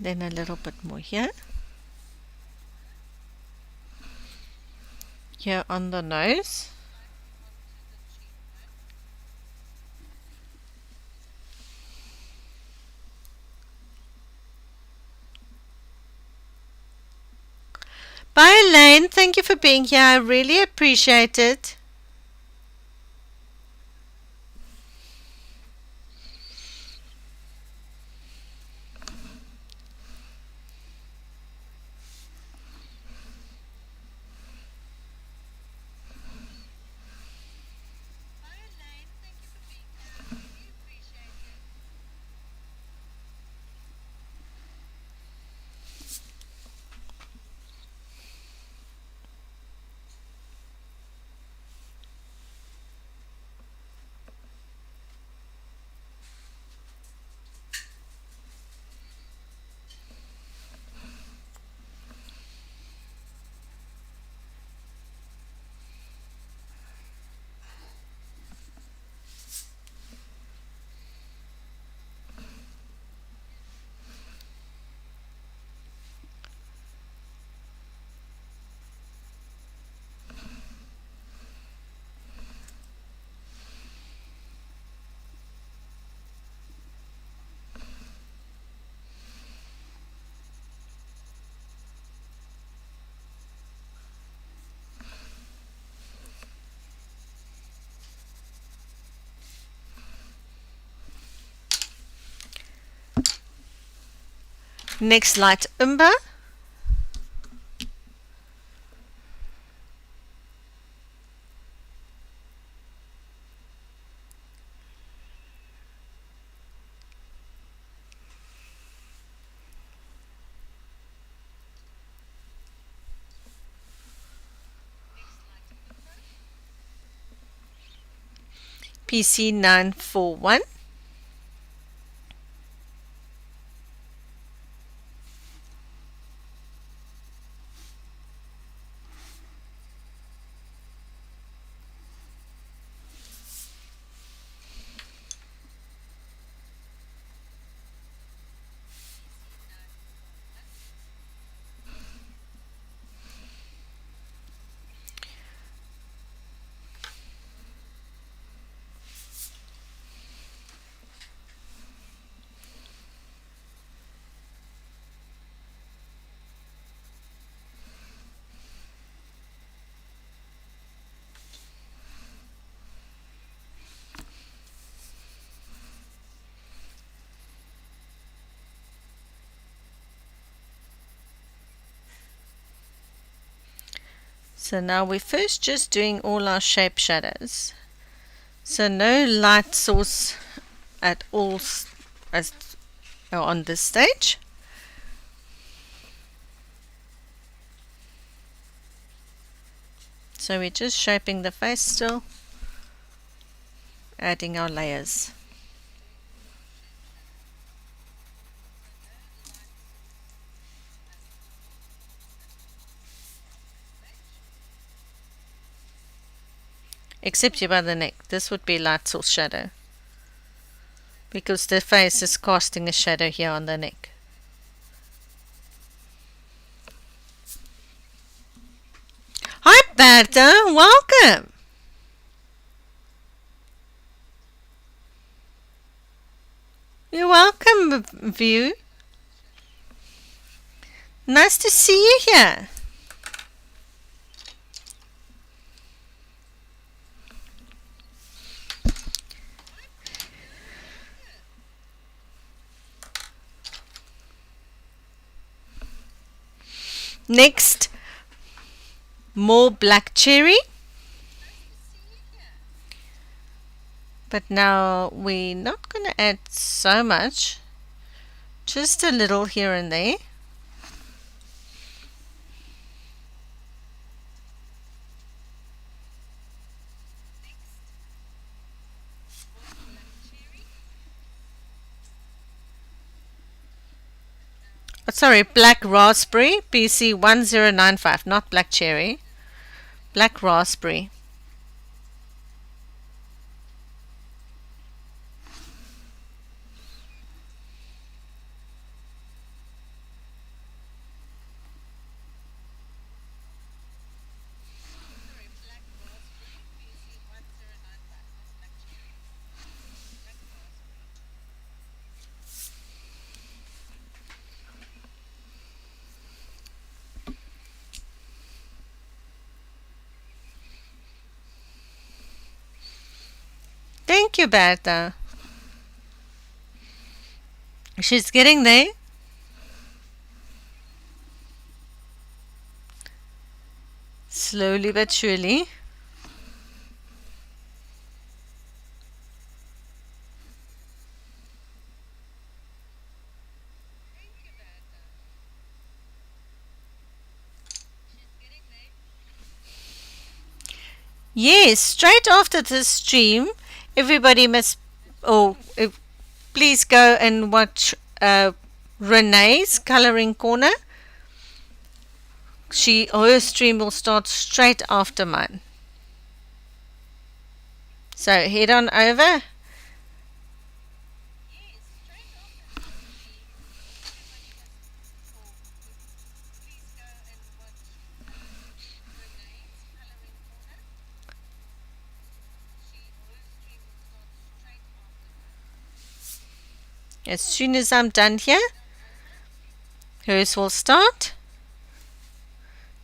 Then a little bit more here. Here on the nose. Bye Elaine, thank you for being here. I really appreciate it. Next, Light Umber. PC 941. So now we're first just doing all our shape shadows. So no light source at all as on this stage. So we're just shaping the face still, adding our layers. Except here by the neck, this would be light source shadow, because the face is casting a shadow here on the neck. Hi Bertha, welcome. You're welcome, View. Nice to see you here. Next, more black cherry. But now we're not going to add so much, just a little here and there. Sorry, black raspberry, PC 1095, not black cherry, black raspberry. Thank you, Bertha. She's getting there. Slowly but surely. Yes, straight after this stream, everybody must, please go and watch Renee's Coloring Corner. Her stream will start straight after mine. So head on over. As soon as I'm done here, hers will start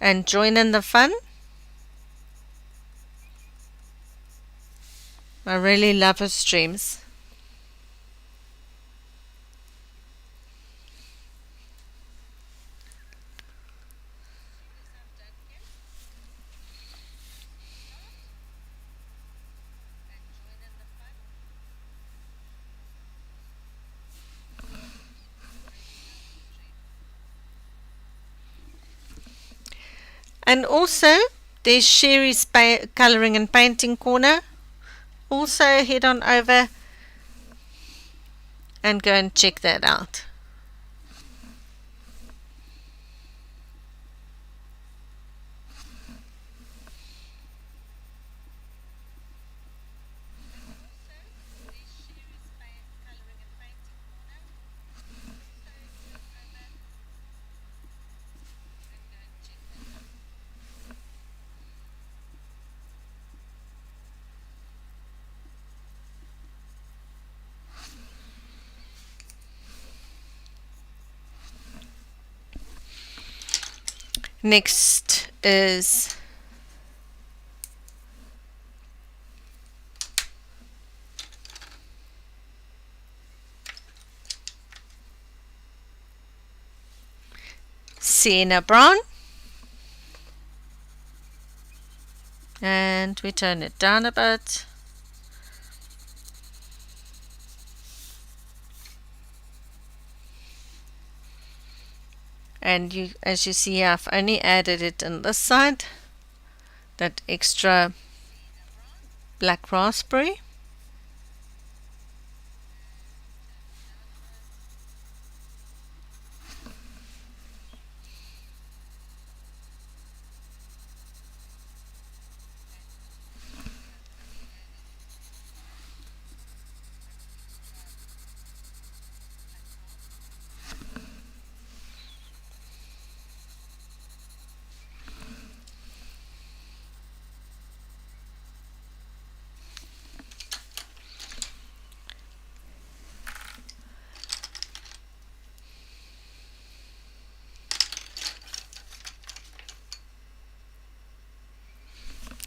and join in the fun. I really love her streams. And also, there's Sherry's Colouring and Painting Corner. Also, head on over and go and check that out. Next is Sienna Brown, and we turn it down a bit. And as you see, I've only added it on this side, that extra black raspberry.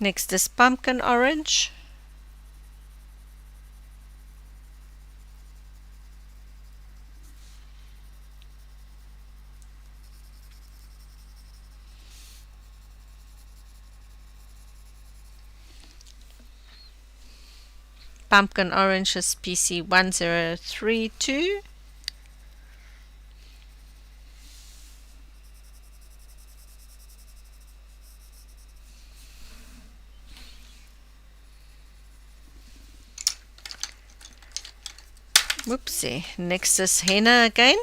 Next is pumpkin orange. pumpkin orange is PC1032. Whoopsie. Next is henna again.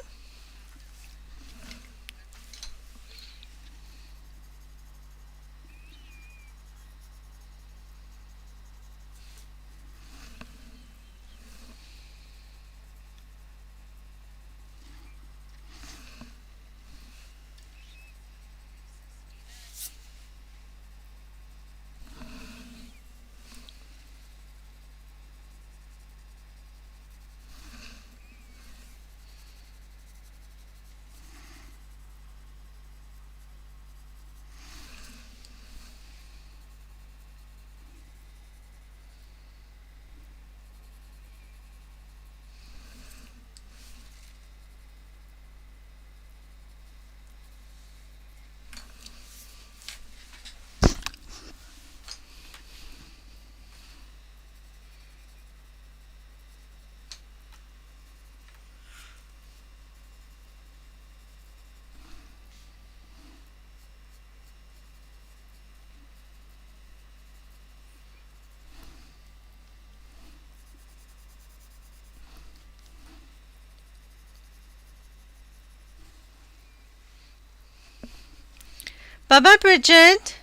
Bye-bye, Bridget.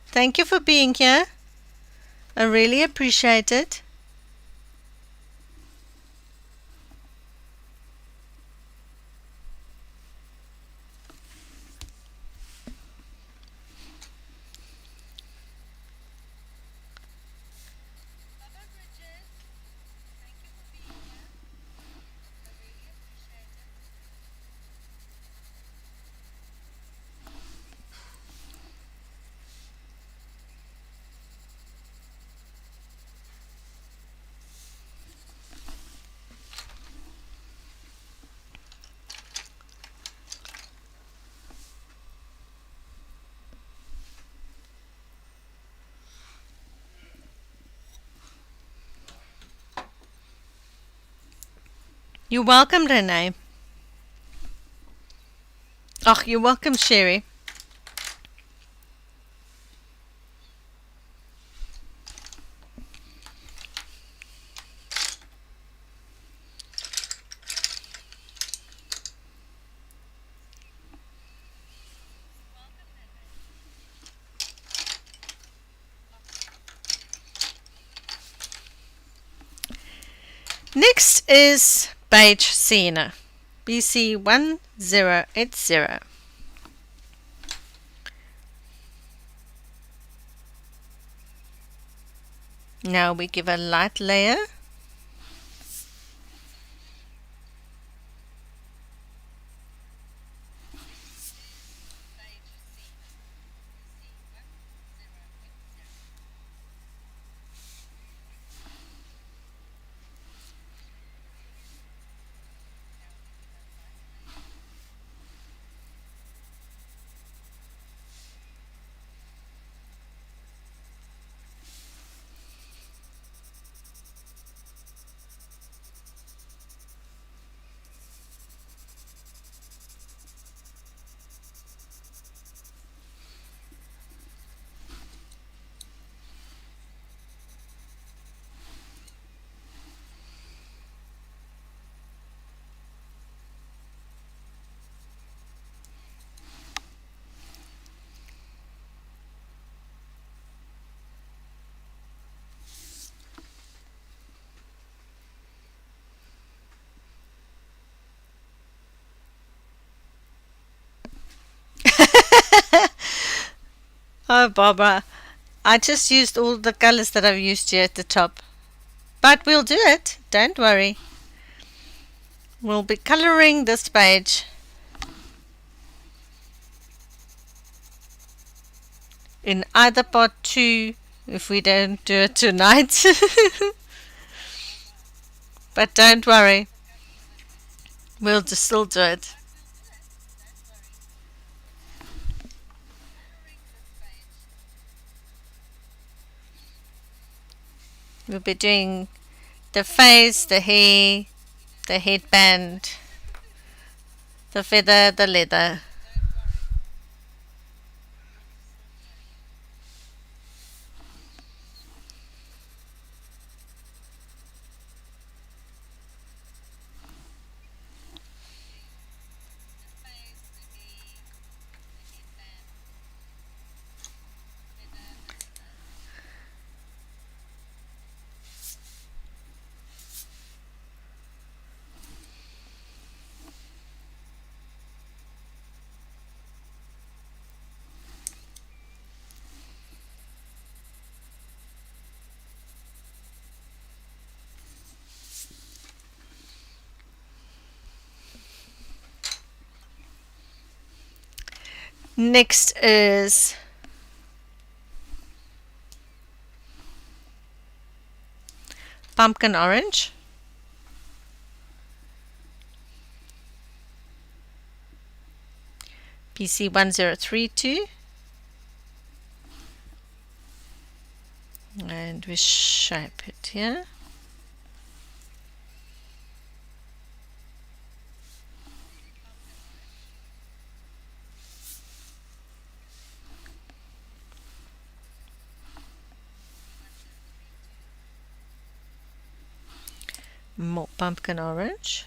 Thank you for being here. I really appreciate it. You're welcome, Renee. Oh, you're welcome, Sherry. Next is Beige Sienna, BC1080. Now we give a light layer. Oh, Barbara, I just used all the colors that I've used here at the top. But we'll do it. Don't worry. We'll be coloring this page in either part 2 if we don't do it tonight. But don't worry. We'll just still do it. We'll be doing the face, the hair, the headband, the feather, the leather. Next is pumpkin orange. PC 1032. And we shape it here. More pumpkin orange.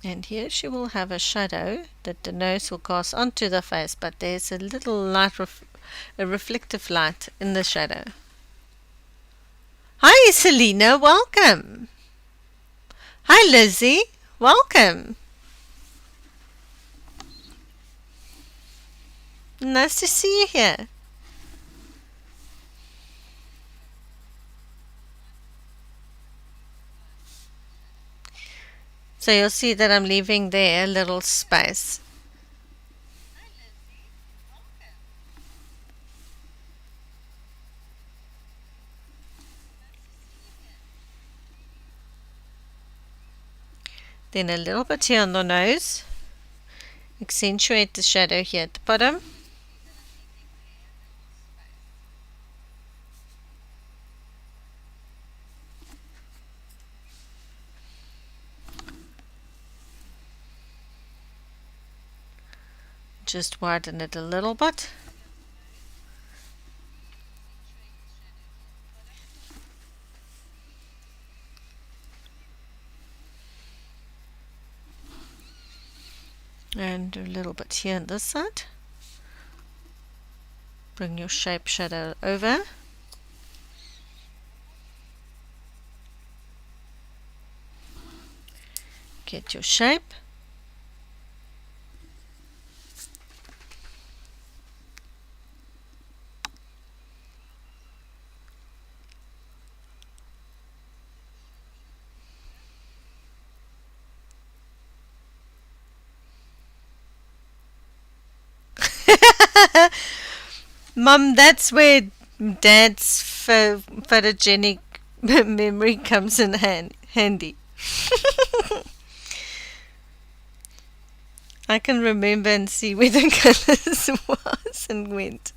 And here she will have a shadow that the nose will cast onto the face, but there's a little light, a reflective light in the shadow. Hi Selena, welcome. Hi Lizzie, welcome. Nice to see you here. So you'll see that I'm leaving there a little space. Then a little bit here on the nose. Accentuate the shadow here at the bottom. Just widen it a little bit. And a little bit here on this side. Bring your shape shadow over. Get your shape. Mum, that's where Dad's photogenic memory comes in handy. I can remember and see where the colors was and went.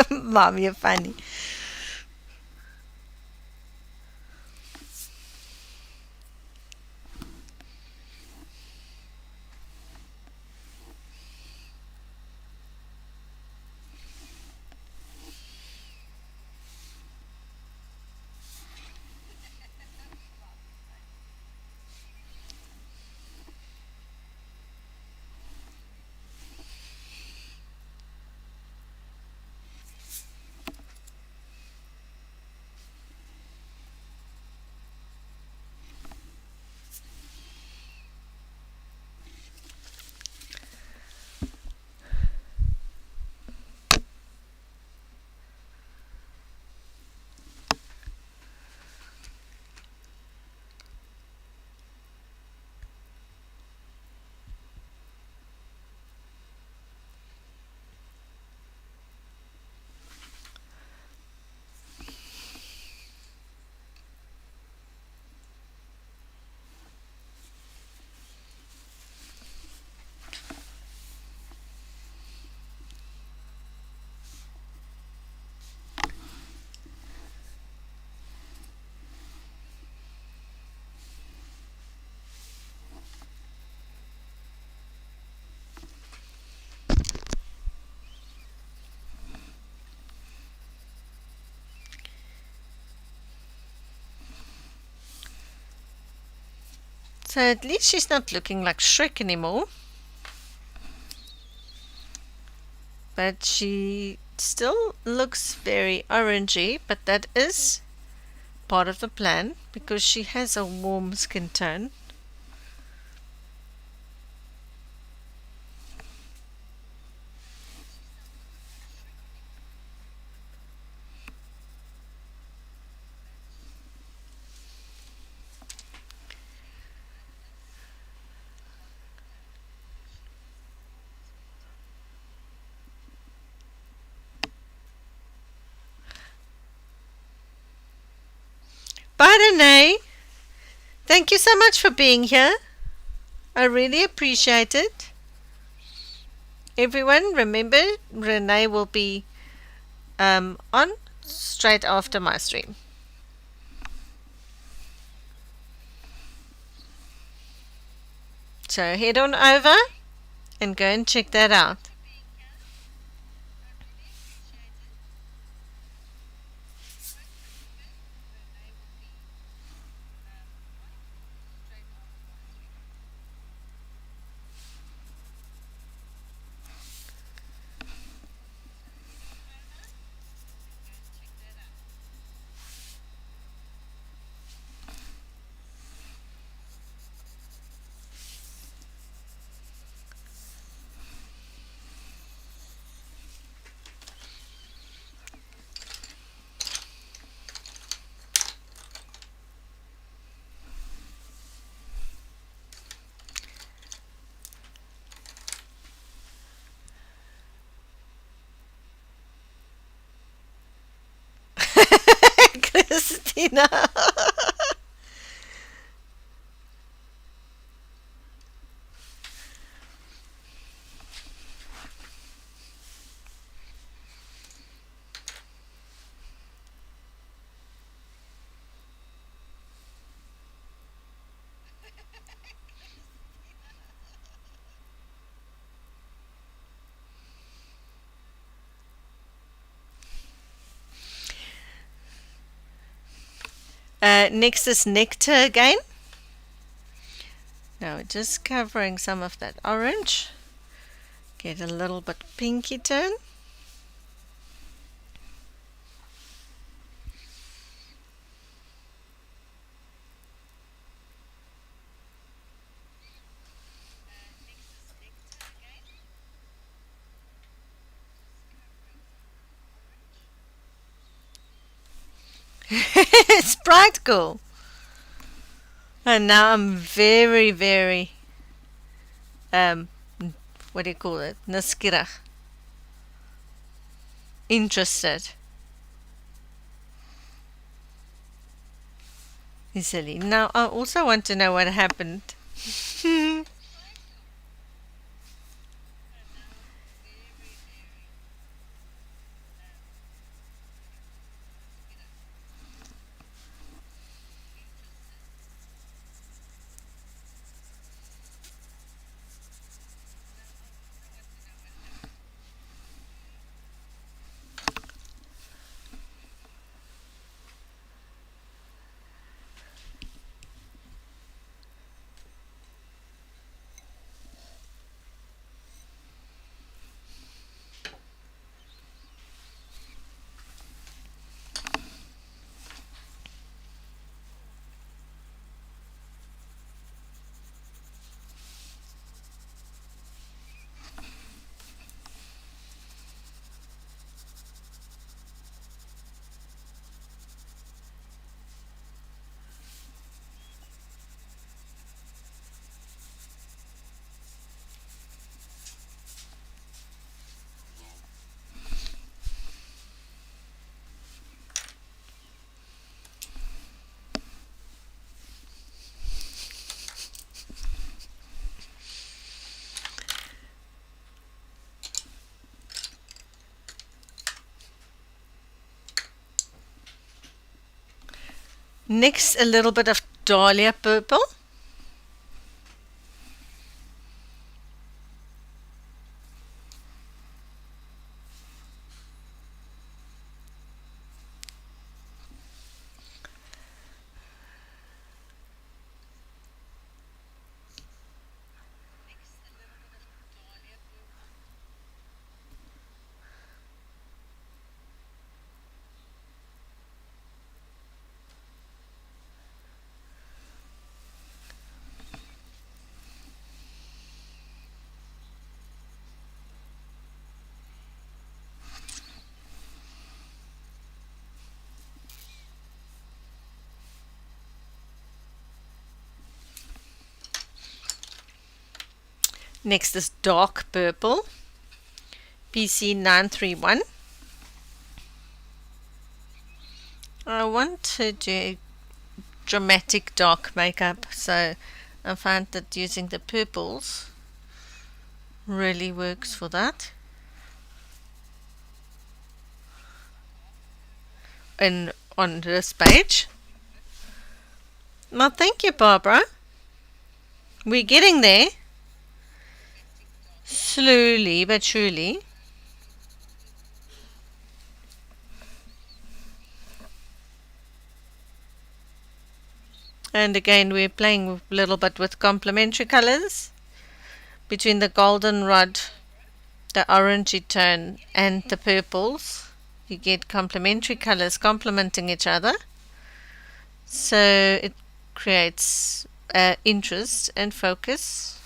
Mom, you're funny. So at least she's not looking like Shrek anymore. But she still looks very orangey, but that is part of the plan because she has a warm skin tone. Bye, Renee. Thank you so much for being here. I really appreciate it. Everyone, remember, Renee will be on straight after my stream. So head on over and go and check that out. Christina. Next is Nectar again. Now we're just covering some of that orange. Get a little bit pinky tone. It's bright cool. And now I'm very, very, what do you call it? Nuskirach. Interested. Easily. Now I also want to know what happened. Next, a little bit of Dahlia Purple. Next is dark purple, PC931. I want to do dramatic dark makeup, so I find that using the purples really works for that. And on this page. Well, thank you, Barbara. We're getting there. Slowly but surely. And again, we're playing a little bit with complementary colors between the goldenrod, the orangey tone, and the purples. You get complementary colors complementing each other. So it creates interest and focus.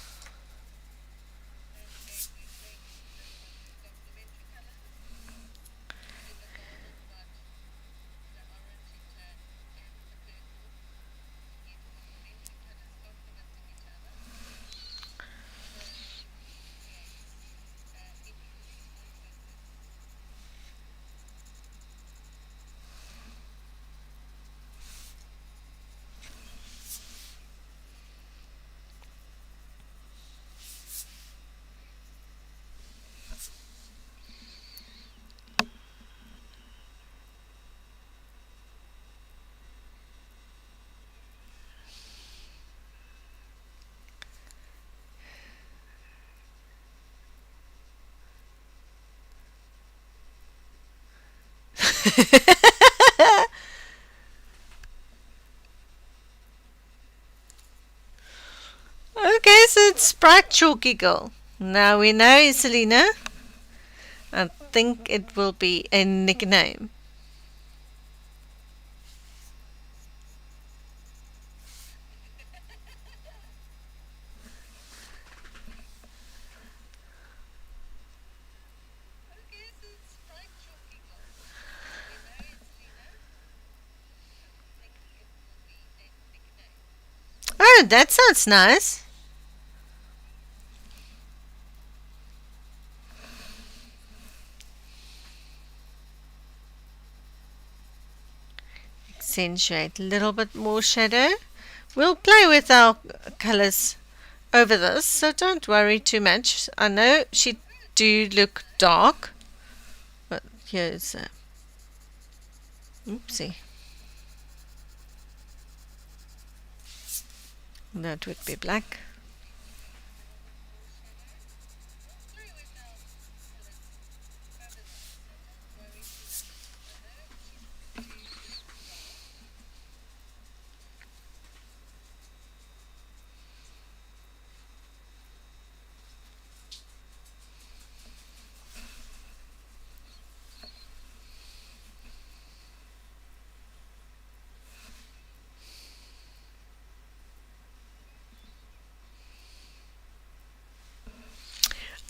Okay, so it's Sprite Chalky Girl. Now we know, Selena. I think it will be a nickname. Oh, that sounds nice. Accentuate a little bit more shadow. We'll play with our colors over this, so don't worry too much. I know she do look dark, but here's a oopsie. That would be black.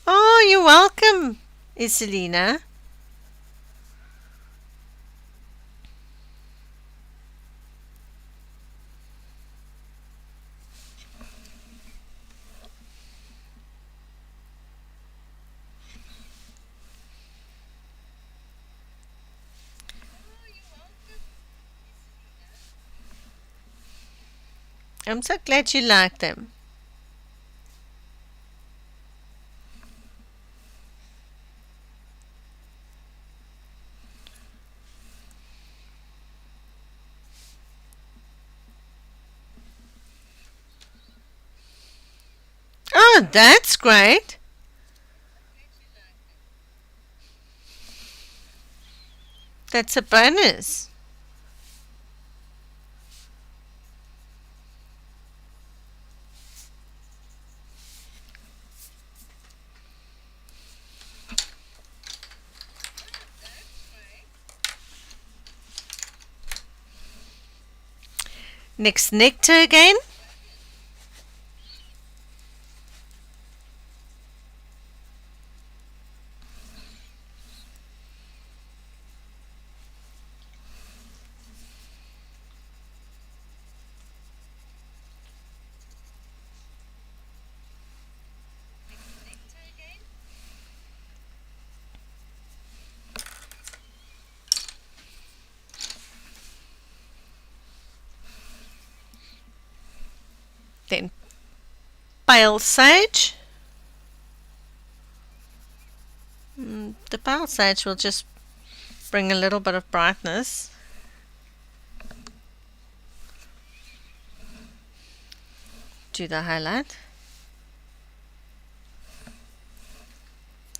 Oh, you're welcome, Iselina. I'm so glad you like them. Oh, that's great. That's a bonus. Next, Nectar again. pale sage. The pale sage will just bring a little bit of brightness. To the highlight.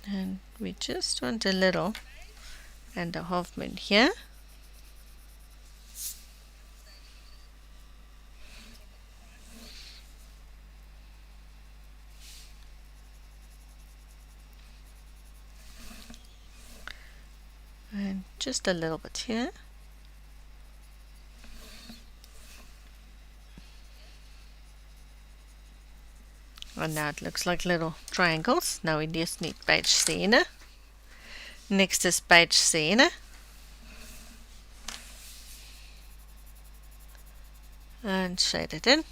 And we just want a little and a half moon here. And just a little bit here. And now it looks like little triangles. Now we just need Beige Sienna. Next is Beige Sienna. And shade it in.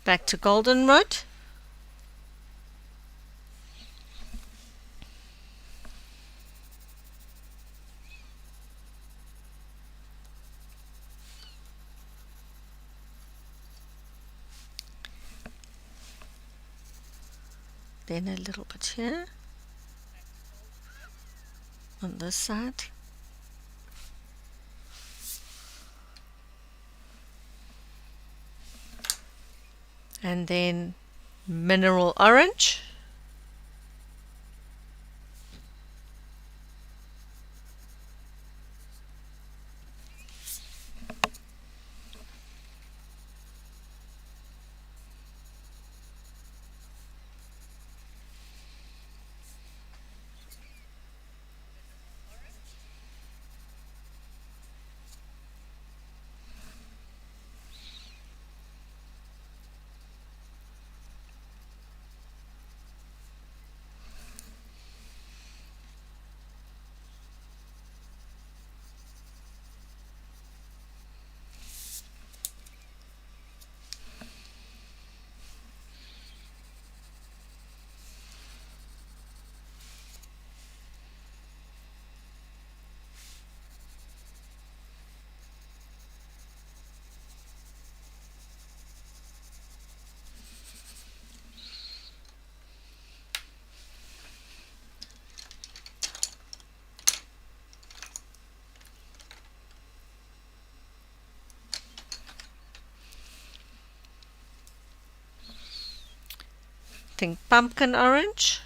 Back to goldenrod. Then a little bit here on this side. And then mineral orange. Think pumpkin orange.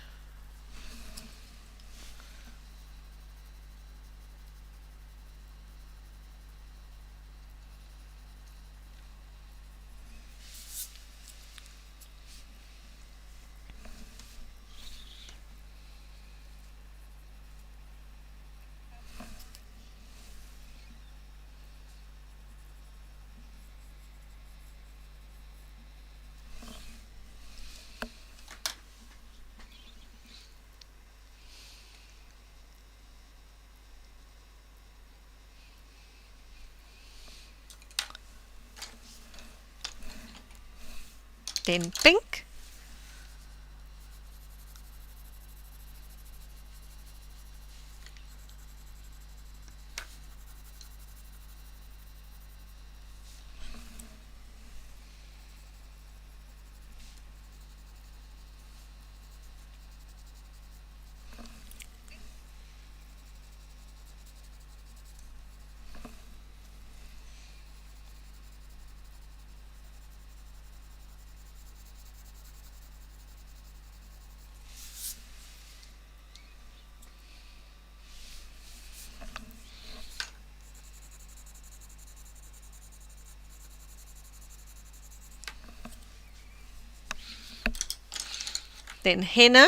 then pink, then henna,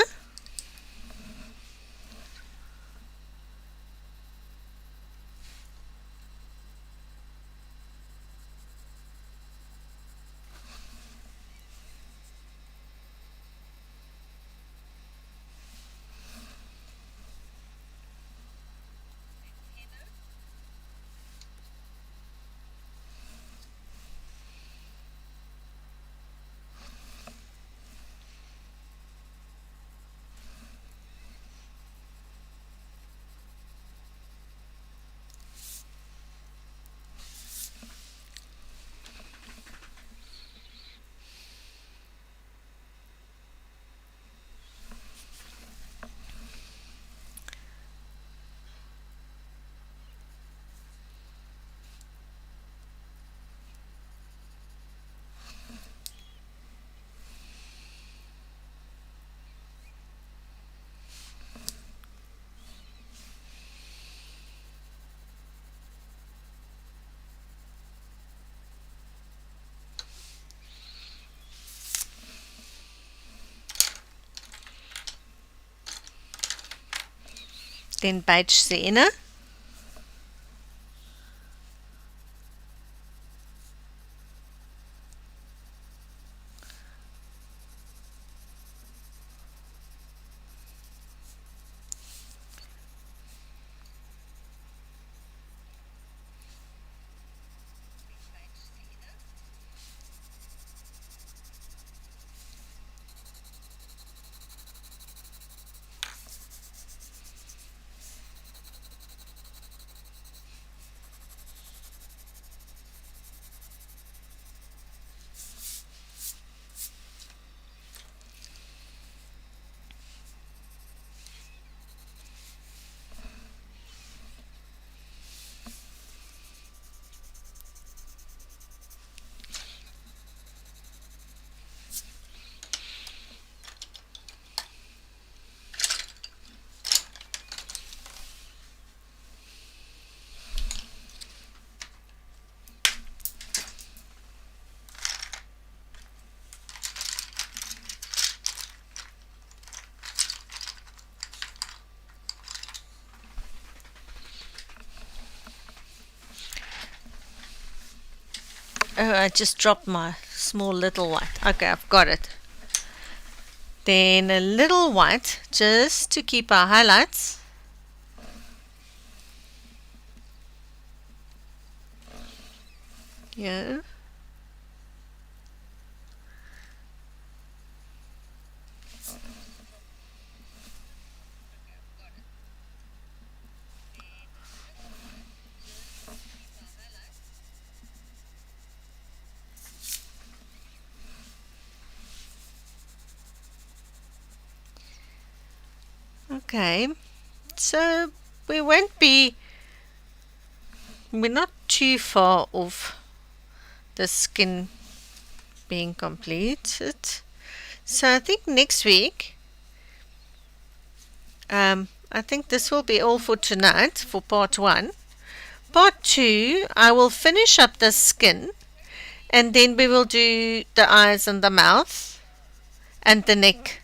then Beige Sienna, oh, I just dropped my small little white. Okay, I've got it. Then a little white just to keep our highlights. Yeah. Okay, so we're not too far off the skin being completed. So I think next week, I think this will be all for tonight for part 1. Part 2, I will finish up the skin and then we will do the eyes and the mouth and the neck.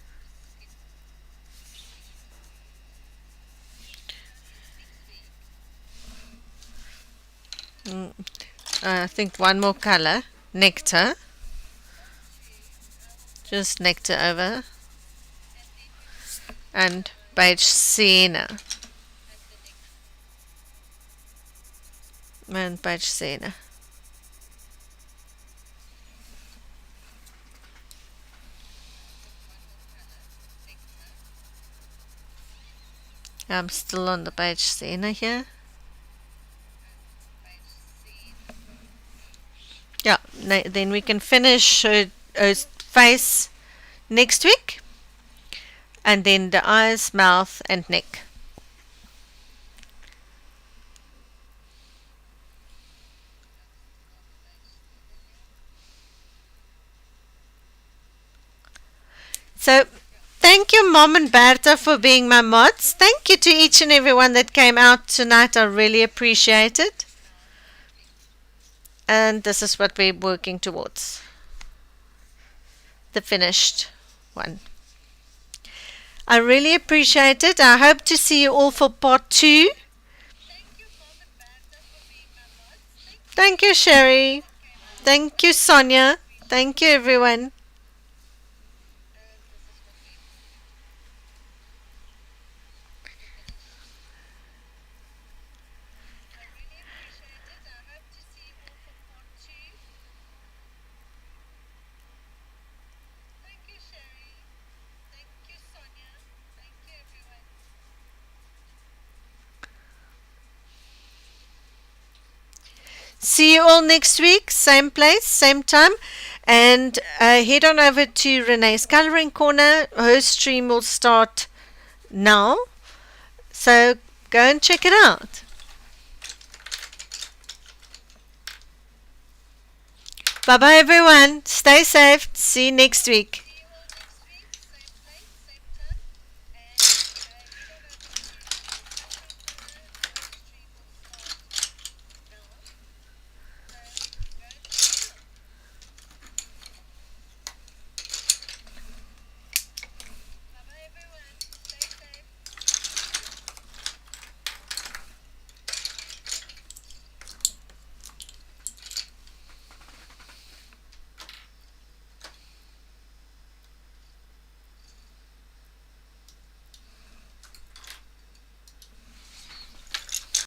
I think one more color, Nectar. Just Nectar over. And Beige Sienna. And Beige Sienna. I'm still on the Beige Sienna here. Yeah, then we can finish her face next week, and then the eyes, mouth, and neck. So, thank you, Mom and Berta, for being my mods. Thank you to each and everyone that came out tonight. I really appreciate it. And this is what we're working towards, the finished one. I really appreciate it. I hope to see you all for part 2. Thank you, Sherry. Thank you, Sonia. Thank you, everyone. See you all next week, same place, same time. And head on over to Renee's Coloring Corner. Her stream will start now. So go and check it out. Bye bye, everyone. Stay safe. See you next week.